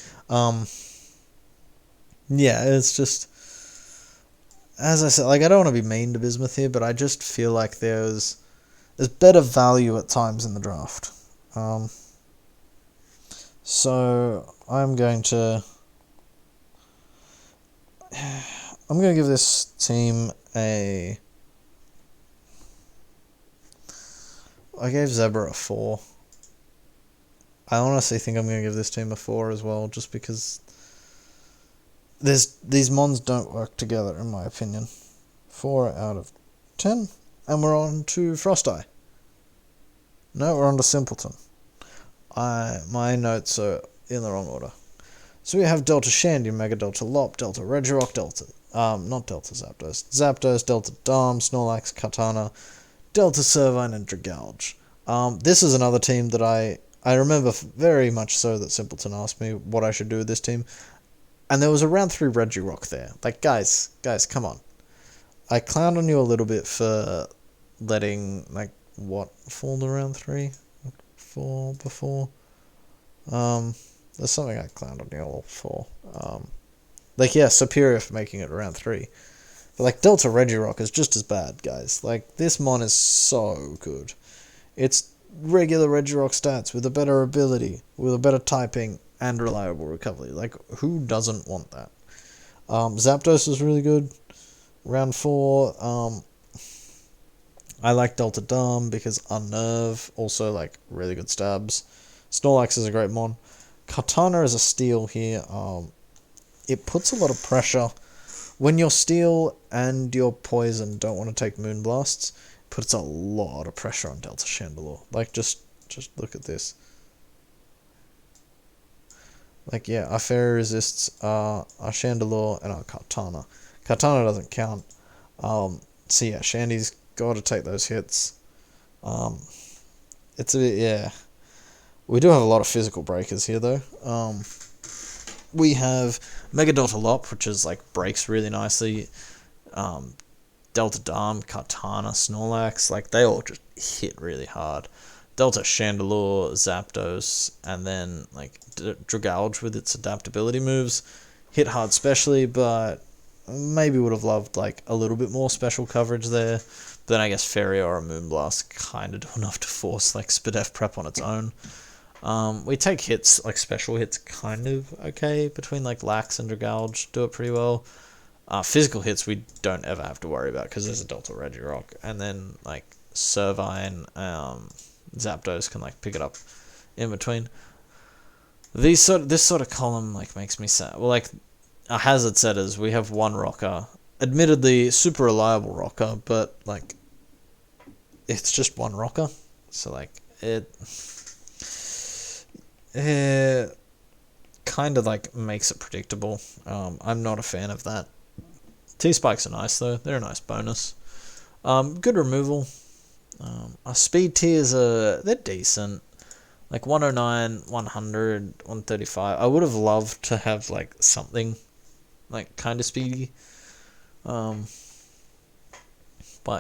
Yeah, it's just... As I said, like, I don't want to be mean to Bismuth here, but I just feel like there's better value at times in the draft. So, I'm going to give this team I gave Zebra a 4. I honestly think I'm going to give this team a 4 as well, just because these mons don't work together, in my opinion. 4 out of 10. And we're on to Frost Eye. No, we're on to Simpleton. My notes are in the wrong order. So we have Delta Shandy, Mega Delta Lop, Delta Regirock, not Delta Zapdos, Delta Dom, Snorlax, Katana, Delta Servine, and Dragouge. This is another team that I remember very much so that Simpleton asked me what I should do with this team. And there was a round 3 Regirock there. Like, guys, come on. I clowned on you a little bit for letting, like, what, fall to round 3? 4 before? There's something I clowned on you all for. Like, yeah, superior for making it round 3. But, like, Delta Regirock is just as bad, guys. Like, this mon is so good. It's regular Regirock stats with a better ability, with a better typing, and reliable recovery. Like, who doesn't want that? Zapdos is really good. Round 4, I like Delta Dom because Unnerve, also, like, really good stabs. Snorlax is a great mon. Katana is a steal here. It puts a lot of pressure. When your Steel and your Poison don't want to take Moonblasts, it puts a lot of pressure on Delta Chandelure. Like, just look at this. Like, yeah, our Fairy resists our Chandelure and our Katana. Katana doesn't count. So yeah, Shandy's got to take those hits. It's a bit, yeah. We do have a lot of physical breakers here, though. We have Mega Delta Lop, which is, like, breaks really nicely. Delta Dom, Katana, Snorlax, like, they all just hit really hard. Delta Chandelure, Zapdos, and then, like, Dragouge with its adaptability moves. Hit hard specially, but maybe would have loved, like, a little bit more special coverage there. But then I guess Fairy or a Moonblast kind of do enough to force, like, Spadef prep on its own. We take hits, like, special hits kind of okay between, like, Lax and Dragouge. Do it pretty well. Physical hits we don't ever have to worry about because there's a Delta Regirock. And then, like, Servine, Zapdos can, like, pick it up in between. This sort of column, like, makes me sad. Well, like, our hazard setters, we have one rocker. Admittedly, super reliable rocker, but, like, it's just one rocker. So, like, it kind of, like, makes it predictable. I'm not a fan of that. T-Spikes are nice, though. They're a nice bonus. Good removal. Our speed tiers they're decent. Like 109, 100, 135. I would have loved to have, like, something, like, kind of speedy. But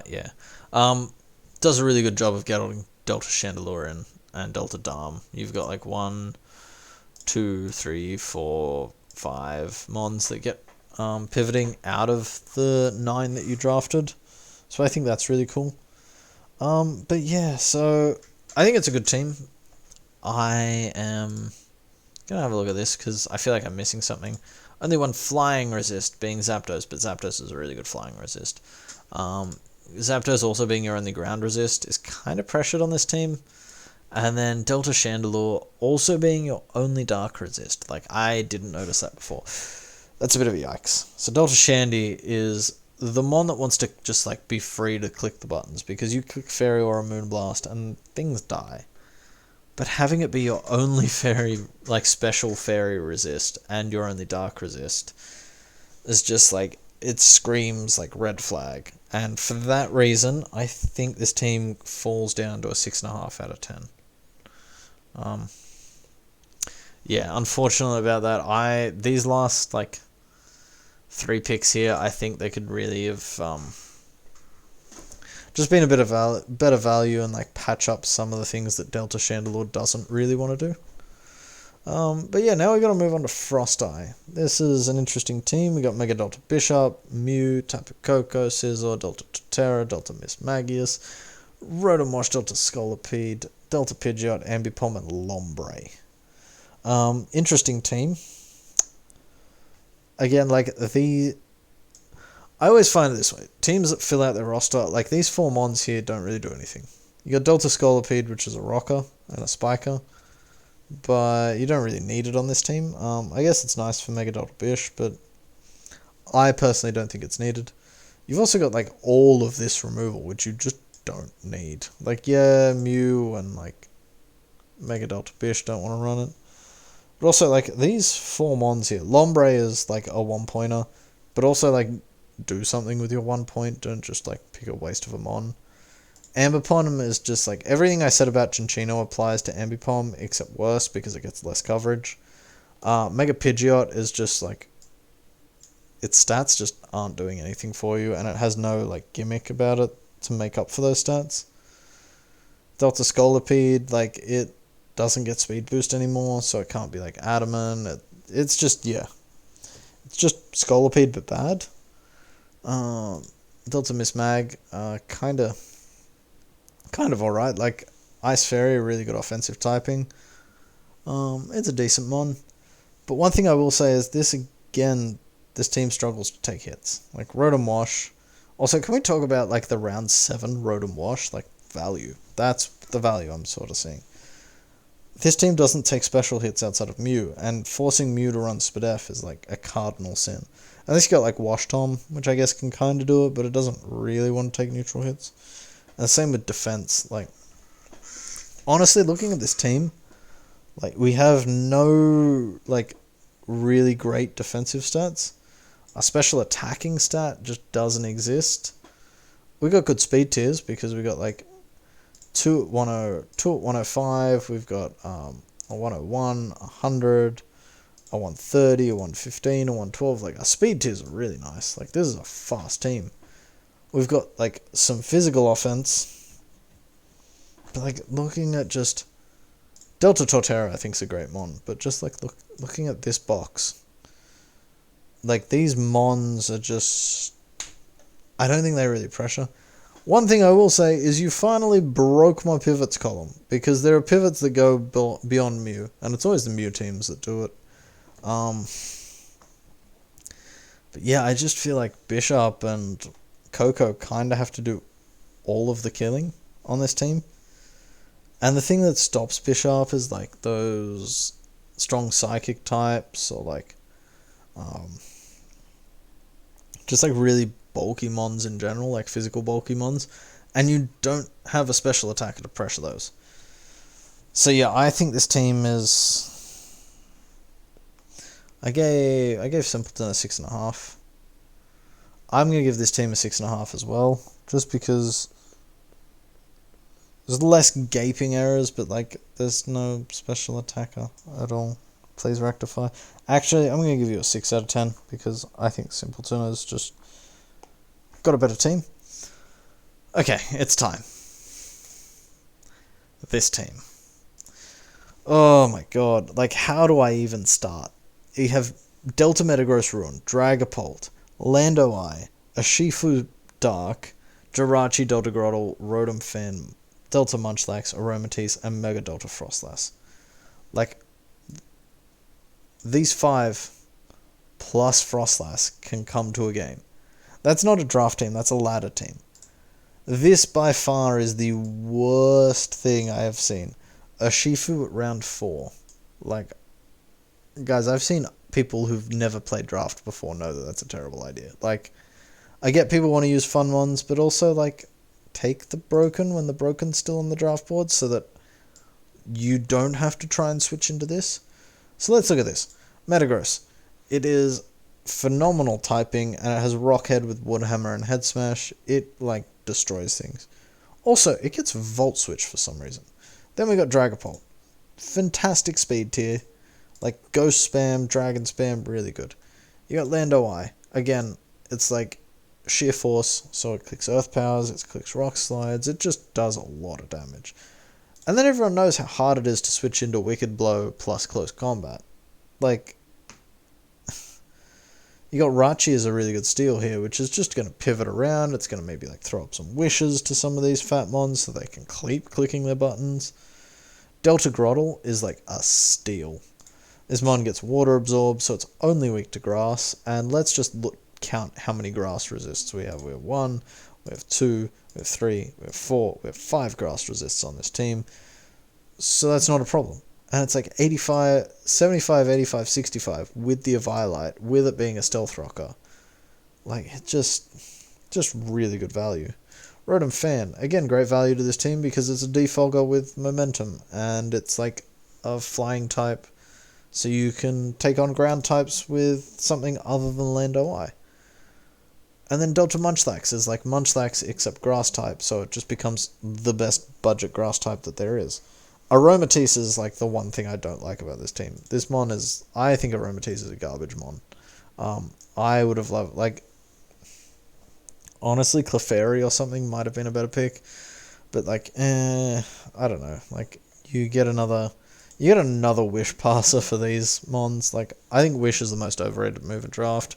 yeah. Does a really good job of getting Delta Chandelure in and Delta Dom. You've got, like, 1, 2, 3, 4, 5 mons that get pivoting out of the 9 that you drafted. So I think that's really cool. But yeah, so I think it's a good team. I am going to have a look at this because I feel like I'm missing something. Only one flying resist being Zapdos, but Zapdos is a really good flying resist. Zapdos also being your only ground resist is kind of pressured on this team. And then Delta Chandelure also being your only dark resist. Like, I didn't notice that before. That's a bit of a yikes. So Delta Shandy is the mon that wants to just, like, be free to click the buttons, because you click Fairy or a Moonblast and things die. But having it be your only Fairy, like, special Fairy resist and your only dark resist is just, like, it screams, like, red flag. And for that reason, I think this team falls down to a 6.5 out of 10. Yeah, unfortunately about that, these last, like, 3 picks here, I think they could really have just been a bit of better value and, like, patch up some of the things that Delta Chandelure doesn't really want to do. But yeah, now we got to move on to Frost Eye. This is an interesting team. We got Mega Delta Bishop, Mew, Tapu Koko, Scizor, Delta Totera, Delta Miss Magius, Rotomosh, Delta Scolipede, Delta Pidgeot, Ambipom, and Lombre. Interesting team. Again, like, I always find it this way. Teams that fill out their roster, like, these 4 mons here don't really do anything. You got Delta Scolipede, which is a rocker and a spiker. but you don't really need it on this team. I guess it's nice for Mega Delta Bish, but I personally don't think it's needed. You've also got like all of this removal, which you just don't need. Like, yeah, Mew and like Mega Delta Bish don't want to run it. But also, like, these 4 mons here. Lombre is like a 1-pointer, but also like do something with your 1 point. Don't just like pick a waste of a mon. Ambipom is just like everything I said about Cinccino applies to Ambipom, except worse because it gets less coverage. Mega Pidgeot is just like its stats just aren't doing anything for you, and it has no like gimmick about it to make up for those stats. Delta Scolipede, like, it doesn't get speed boost anymore, so it can't be like Adamant. It's just, yeah, it's just Scolipede but bad. Delta Miss Mag, kind of alright. Like, Ice Fairy, really good offensive typing. It's a decent mon. But one thing I will say is this team struggles to take hits. Like, Rotom Wash. Also, can we talk about, like, the round 7 Rotom Wash? Like, value. That's the value I'm sort of seeing. This team doesn't take special hits outside of Mew, and forcing Mew to run Spadef is, like, a cardinal sin. Unless you got, like, Wash Tom, which I guess can kind of do it, but it doesn't really want to take neutral hits. And the same with defense. Like, honestly, looking at this team, like, we have no, like, really great defensive stats. A special attacking stat just doesn't exist. We got good speed tiers because we got, like, 2 at 10, 2 at 105. We've got a 101, 100, a 130, a 115, a 112. Like, our speed tiers are really nice. Like, this is a fast team. We've got, like, some physical offense. But, like, looking at just Delta Torterra, I think, is a great mon. But just, like, looking at this box, like, these mons are just, I don't think they really pressure. One thing I will say is you finally broke my pivots column, because there are pivots that go beyond Mew, and it's always the Mew teams that do it. But yeah, I just feel like Bishop and Coco kind of have to do all of the killing on this team. And the thing that stops Bishop is like those strong psychic types, or like just like really bulky mons in general, like physical bulky mons, and you don't have a special attacker to pressure those. So yeah, I think this team is, I gave Simpleton a 6.5. I'm gonna give this team a 6.5 as well, just because there's less gaping errors, but like there's no special attacker at all. Please rectify. Actually, I'm gonna give you a 6 out of 10 because I think Simpleton has just got a better team. Okay, it's time. This team. Oh my god, like, how do I even start? You have Delta Metagross Ruin, Dragapult, Landoi, Urshifu Dark, Jirachi Delta Grottle, Rotom Fin, Delta Munchlax, Aromatisse, and Mega Delta Frostlass. Like, these 5 plus Frostlass can come to a game. That's not a draft team, that's a ladder team. This by far is the worst thing I have seen. Urshifu at round 4. Like, guys, I've seen people who've never played draft before know that that's a terrible idea. Like, I get people want to use fun ones, but also, like, take the broken when the broken's still on the draft board so that you don't have to try and switch into this. So let's look at this. Metagross. It is phenomenal typing, and it has Rock Head with Wood Hammer and Head Smash. It, like, destroys things. Also, it gets Volt Switch for some reason. Then we got Dragapult. Fantastic speed tier. Like, Ghost Spam, Dragon Spam, really good. You got Landoi. Again, it's like sheer force, so it clicks Earth Powers, it clicks Rock Slides, it just does a lot of damage. And then everyone knows how hard it is to switch into Wicked Blow plus Close Combat. Like, you got Rachi as a really good steal here, which is just going to pivot around. It's going to maybe like throw up some wishes to some of these fat mons so they can keep clicking their buttons. Delta Grottle is like a steal. This mon gets water absorbed, so it's only weak to grass. And let's just count how many grass resists we have. We have 1, we have 2, we have 3, we have 4, we have 5 grass resists on this team. So that's not a problem. And it's like 85, 75, 85, 65 with the Eviolite, with it being a stealth rocker. Like, it just really good value. Rotom Fan, again, great value to this team because it's a defogger with momentum, and it's like a flying type, so you can take on ground types with something other than Land OI. And then Delta Munchlax is like Munchlax except grass type, so it just becomes the best budget grass type that there is. Aromatisse is like the one thing I don't like about this team. This mon is, I think Aromatisse is a garbage mon. I would have loved, like, honestly, Clefairy or something might have been a better pick, but like, I don't know. Like, you get another Wish passer for these mons. Like, I think Wish is the most overrated move in draft,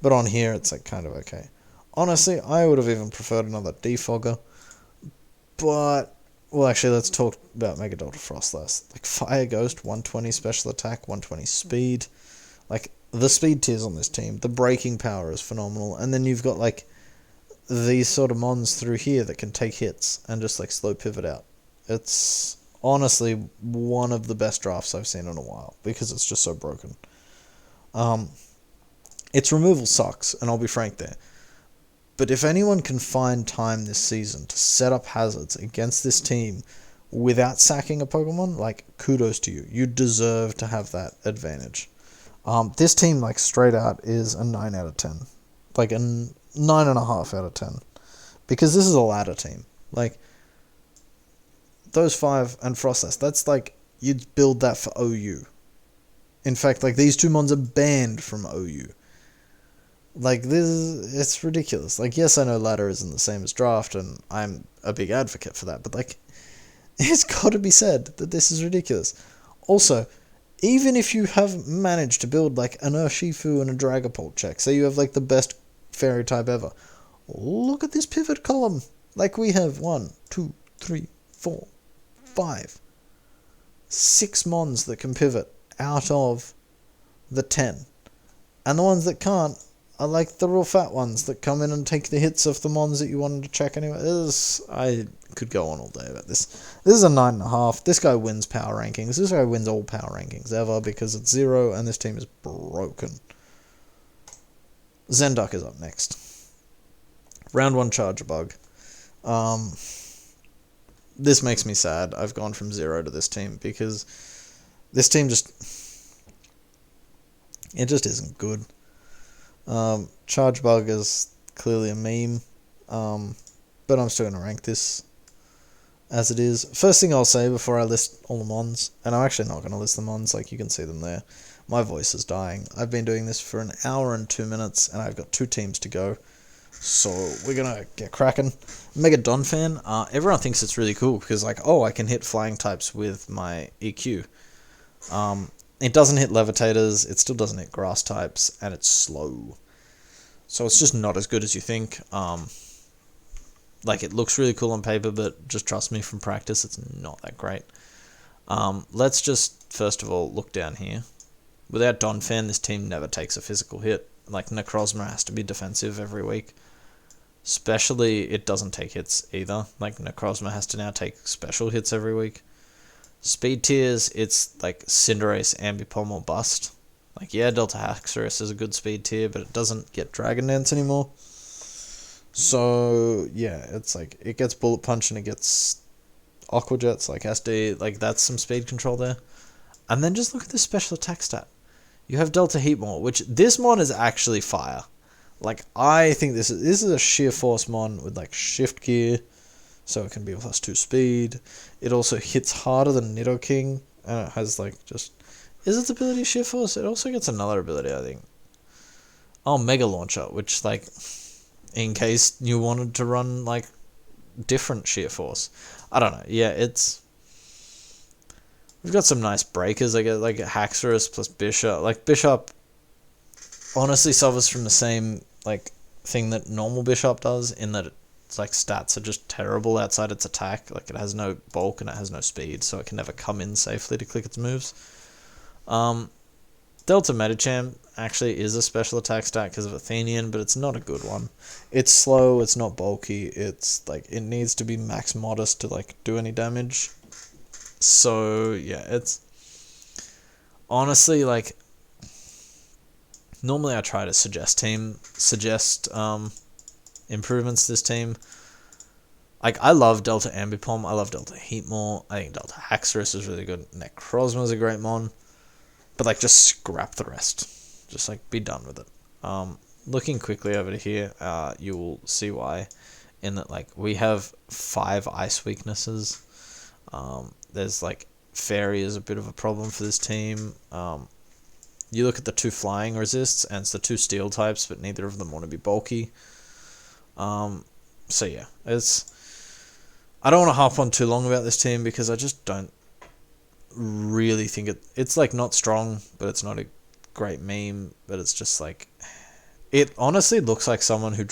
but on here it's like kind of okay. Honestly, I would have even preferred another defogger, but well, actually, let's talk about Mega Delta Frostlass. Like, Fire Ghost, 120 special attack, 120 speed. Like, the speed tiers on this team, the breaking power is phenomenal, and then you've got like these sort of mons through here that can take hits and just like slow pivot out. It's honestly one of the best drafts I've seen in a while because it's just so broken. Its removal sucks, and I'll be frank there. But if anyone can find time this season to set up hazards against this team without sacking a Pokemon, like, kudos to you. You deserve to have that advantage. This team, like, straight out is a 9 out of 10. Like, a 9.5 out of 10. Because this is a ladder team. Like, those 5 and Frostlass, that's like, you'd build that for OU. In fact, like, these two mons are banned from OU. Like, it's ridiculous. Like, yes, I know ladder isn't the same as draft, and I'm a big advocate for that, but, like, it's got to be said that this is ridiculous. Also, even if you have managed to build, like, an Urshifu and a Dragapult check, say you have, like, the best fairy type ever, look at this pivot column. Like, we have 1, 2, 3, 4, 5, 6 mons that can pivot out of the 10. And the ones that can't are like the real fat ones that come in and take the hits of the mons that you wanted to check anyway. I could go on all day about this. This is a 9.5. This guy wins power rankings. This guy wins all power rankings ever because it's 0 and this team is broken. Zenduck is up next. Round 1 Charger Bug. This makes me sad. I've gone from 0 to this team because this team just isn't good. Charge Bug is clearly a meme, but I'm still going to rank this as it is. First thing I'll say before I list all the mons, and I'm actually not going to list the mons, like you can see them there. My voice is dying. I've been doing this for an hour and 2 minutes, and I've got 2 teams to go, so we're going to get cracking. Mega Donphan, everyone thinks it's really cool because, like, oh, I can hit flying types with my EQ. It doesn't hit levitators, it still doesn't hit grass types, and it's slow. So it's just not as good as you think. Like, it looks really cool on paper, but just trust me, from practice, it's not that great. Let's just, first of all, look down here. Without Donphan, this team never takes a physical hit. Like, Necrozma has to be defensive every week. Especially, it doesn't take hits either. Like, Necrozma has to now take special hits every week. Speed tiers, it's like Cinderace, Ambipom, or Bust. Like, yeah, Delta Haxorus is a good speed tier, but it doesn't get Dragon Dance anymore. So, yeah, it's like, it gets Bullet Punch and it gets Aqua Jets, like SD, like, that's some speed control there. And then just look at this special attack stat. You have Delta Heatmore, which this mon is actually fire. Like, I think this is a sheer force mon with, like, shift gear. So it can be +2 speed. It also hits harder than Nidoking. And it has, like, just... Is its ability Shift Force? It also gets another ability, I think. Oh, Mega Launcher, which, like, in case you wanted to run, like, different Sheer Force. I don't know. Yeah, it's... We've got some nice breakers, I guess, like Haxorus plus Bishop. Like, Bishop honestly suffers from the same, like, thing that normal Bishop does, in that it's like stats are just terrible outside its attack. Like, it has no bulk and it has no speed, so it can never come in safely to click its moves. Delta Medicham actually is a special attack stat because of Athenian, but it's not a good one. It's slow, it's not bulky, it's like, it needs to be max modest to, like, do any damage. So yeah, honestly, like, normally I try to suggest improvements to this team. Like, I love Delta Ambipom, I love Delta Heatmore, I think Delta Haxorus is really good, Necrozma's a great mon, but, like, just scrap the rest. Just, like, be done with it. Looking quickly over to here, you will see why, in that, like, we have 5 ice weaknesses. There's, like, Fairy is a bit of a problem for this team. You look at the 2 flying resists, and it's the 2 steel types, but neither of them want to be bulky. So yeah, I don't want to harp on too long about this team, because I just don't really think it's like not strong, but it's not a great meme, but it's just like, it honestly looks like someone who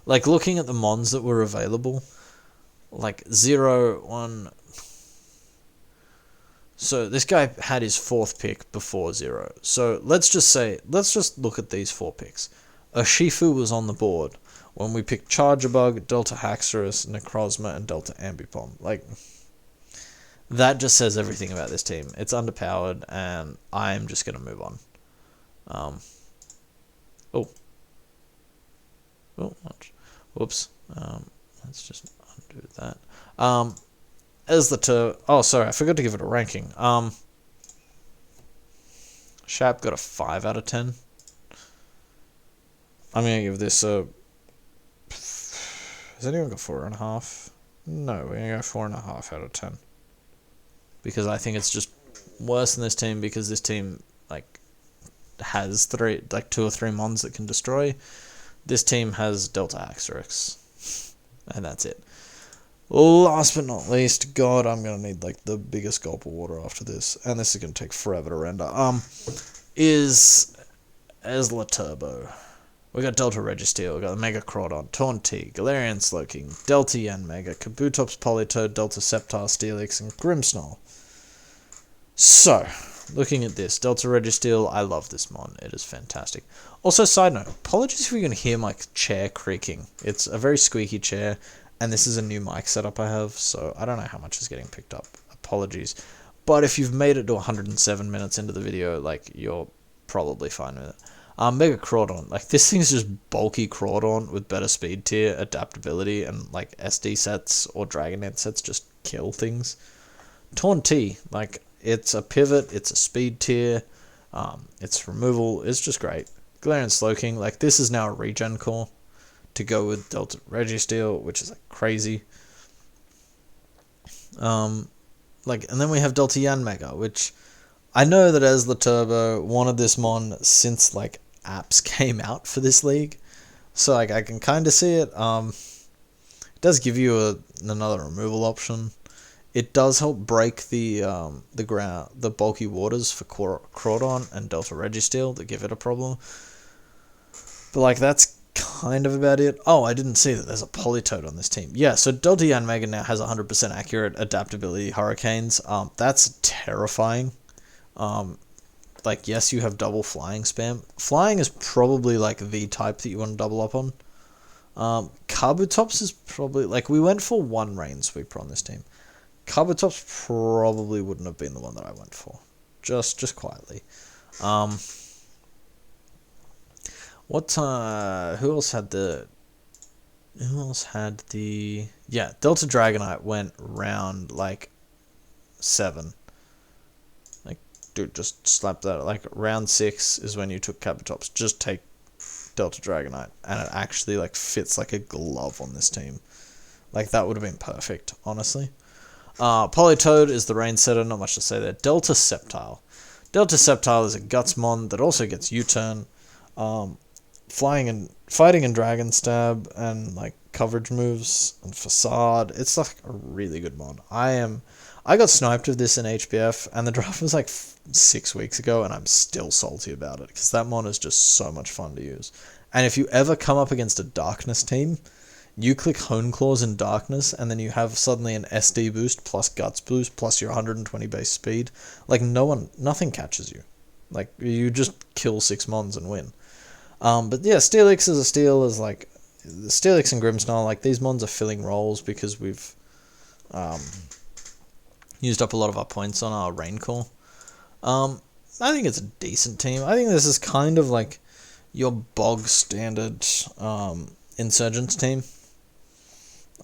like, looking at the mons that were available, like 0, 1. So this guy had his 4th pick before 0. So let's just look at these 4 picks. Urshifu was on the board when we picked Charjabug, Delta Haxorus, Necrozma, and Delta Ambipom. Like, that just says everything about this team. It's underpowered, and I'm just going to move on. Whoops. Let's just undo that. Oh, sorry, I forgot to give it a ranking. Shap got a 5 out of 10. I'm going to give this a... Has anyone got 4.5? No, we're going to go 4.5 out of 10. Because I think it's just worse than this team, because this team, like, has 2 or 3 mons that can destroy. This team has Delta Haxorus. And that's it. Last but not least, God, I'm going to need, like, the biggest gulp of water after this, and this is going to take forever to render, is Ezla Turbo. We got Delta Registeel, we got the Mega Crawdon, Taunt-T, Galarian Slowking, Delta Yanmega, Kabutops Politoed, Delta Sceptile Steelix, and Grimmsnarl. So, looking at this, Delta Registeel, I love this mon, it is fantastic. Also, side note, apologies if you can hear my chair creaking. It's a very squeaky chair, and this is a new mic setup I have, so I don't know how much is getting picked up. Apologies. But if you've made it to 107 minutes into the video, like, you're probably fine with it. Mega Crawdon. Like, this thing's just bulky Crawdon with better speed tier, adaptability, and, like, SD sets or Dragonite sets just kill things. Taunt-T. Like, it's a pivot, it's a speed tier, its removal is just great. Galarian Slowking. Like, this is now a regen core to go with Delta Registeel, which is, like, crazy. Like, and then we have Delta Yanmega, which I know that Ezla Turbo wanted this mon since, like, apps came out for this league, so, like, I can kind of see it. It does give you another removal option. It does help break the bulky waters for Crawdon and Delta Registeel that give it a problem. But, like, that's kind of about it. Oh, I didn't see that there's a Politoed on this team. Yeah, so Delta Yanmega now has 100% accurate adaptability Hurricanes. That's terrifying. Like, yes, you have double flying spam. Flying is probably, like, the type that you want to double up on. Kabutops is probably... Like, we went for 1 Rain Sweeper on this team. Kabutops probably wouldn't have been the one that I went for. Just quietly. Who else had the... Yeah, Delta Dragonite went round, like, 7. Like, dude, just slap that. Like, round 6 is when you took Kabutops. Just take Delta Dragonite. And it actually, like, fits like a glove on this team. Like, that would have been perfect, honestly. Politoed is the rain setter, not much to say there. Delta Sceptile. Delta Sceptile is a Gutsmon that also gets U-turn. Fighting and Dragon Stab and, like, coverage moves and Facade. It's, like, a really good mod. I got sniped with this in HPF, and the draft was, like, 6 weeks ago, and I'm still salty about it, because that mod is just so much fun to use. And if you ever come up against a Darkness team, you click Hone Claws in Darkness, and then you have suddenly an SD boost plus Guts boost plus your 120 base speed. Like, nothing catches you. Like, you just kill 6 mons and win. But yeah, Steelix as a steal is, like, Steelix and Grimmsnarl, like, these mons are filling roles because we've used up a lot of our points on our Rain Core. I think it's a decent team. I think this is kind of like your bog standard Insurgents team.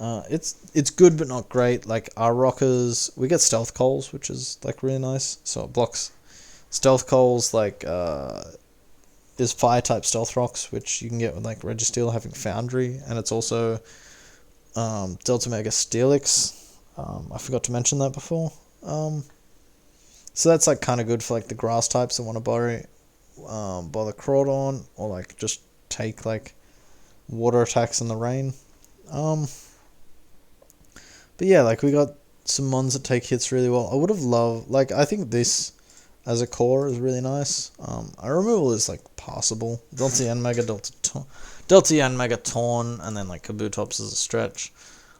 It's good but not great. Like our rockers, we get stealth coals, which is like really nice. So it blocks stealth coals. Like is fire type stealth rocks, which you can get with like Regice having Foundry, and it's also Delta Mega Steelix. I forgot to mention that before. So that's like kind of good for like the grass types that want to bother Crawdon, or like just take like water attacks in the rain. But yeah, like we got some mons that take hits really well. I would have loved, like, I think this as a core is really nice. Our removal is like passable. Delta and Mega Taunt, and then like Kabutops as a stretch.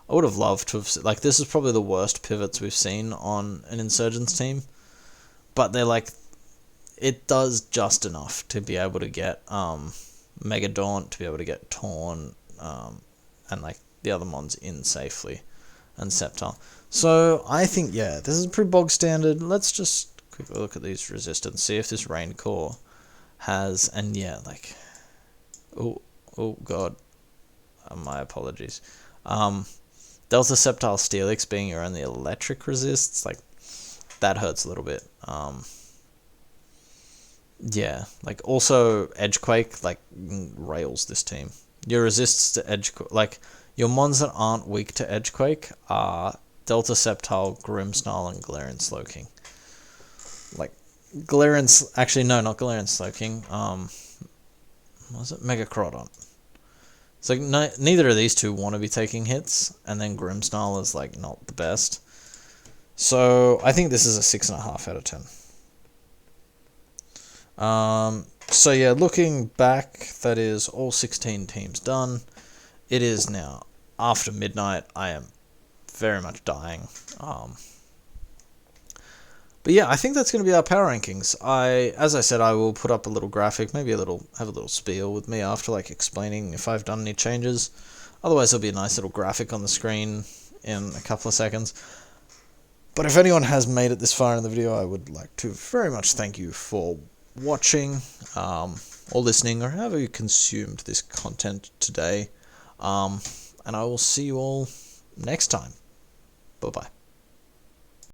I would have loved to have, like, this is probably the worst pivots we've seen on an Insurgents team, but they're like, it does just enough to be able to get Mega Daunt, to be able to get Taunt, and like the other mons in safely, and Sceptile. So I think, yeah, this is pretty bog standard. Let's just quickly look at these resistance, see if this Rain Core has, and yeah, like, oh god, my apologies. Delta Sceptile Steelix being your only electric resists, like, that hurts a little bit. Yeah, like, also Edgequake, like, rails this team. Your resists to Edgequake, like, your mons that aren't weak to Edgequake are Delta Sceptile, Grimmsnarl, and Galarian Slowking. Like, Galarian, actually, no, not Galarian Slowking, what was it? Mega Crawdon. It's like, neither of these two want to be taking hits, and then Grimmsnarl is, like, not the best. So, I think this is a 6.5 out of 10. So yeah, looking back, that is all 16 teams done. It is now after midnight. I am very much dying. But yeah, I think that's going to be our power rankings. As I said, I will put up a little graphic, maybe have a little spiel with me after, like, explaining if I've done any changes. Otherwise, there'll be a nice little graphic on the screen in a couple of seconds. But if anyone has made it this far in the video, I would like to very much thank you for watching, or listening, or however you consumed this content today. And I will see you all next time. Bye-bye.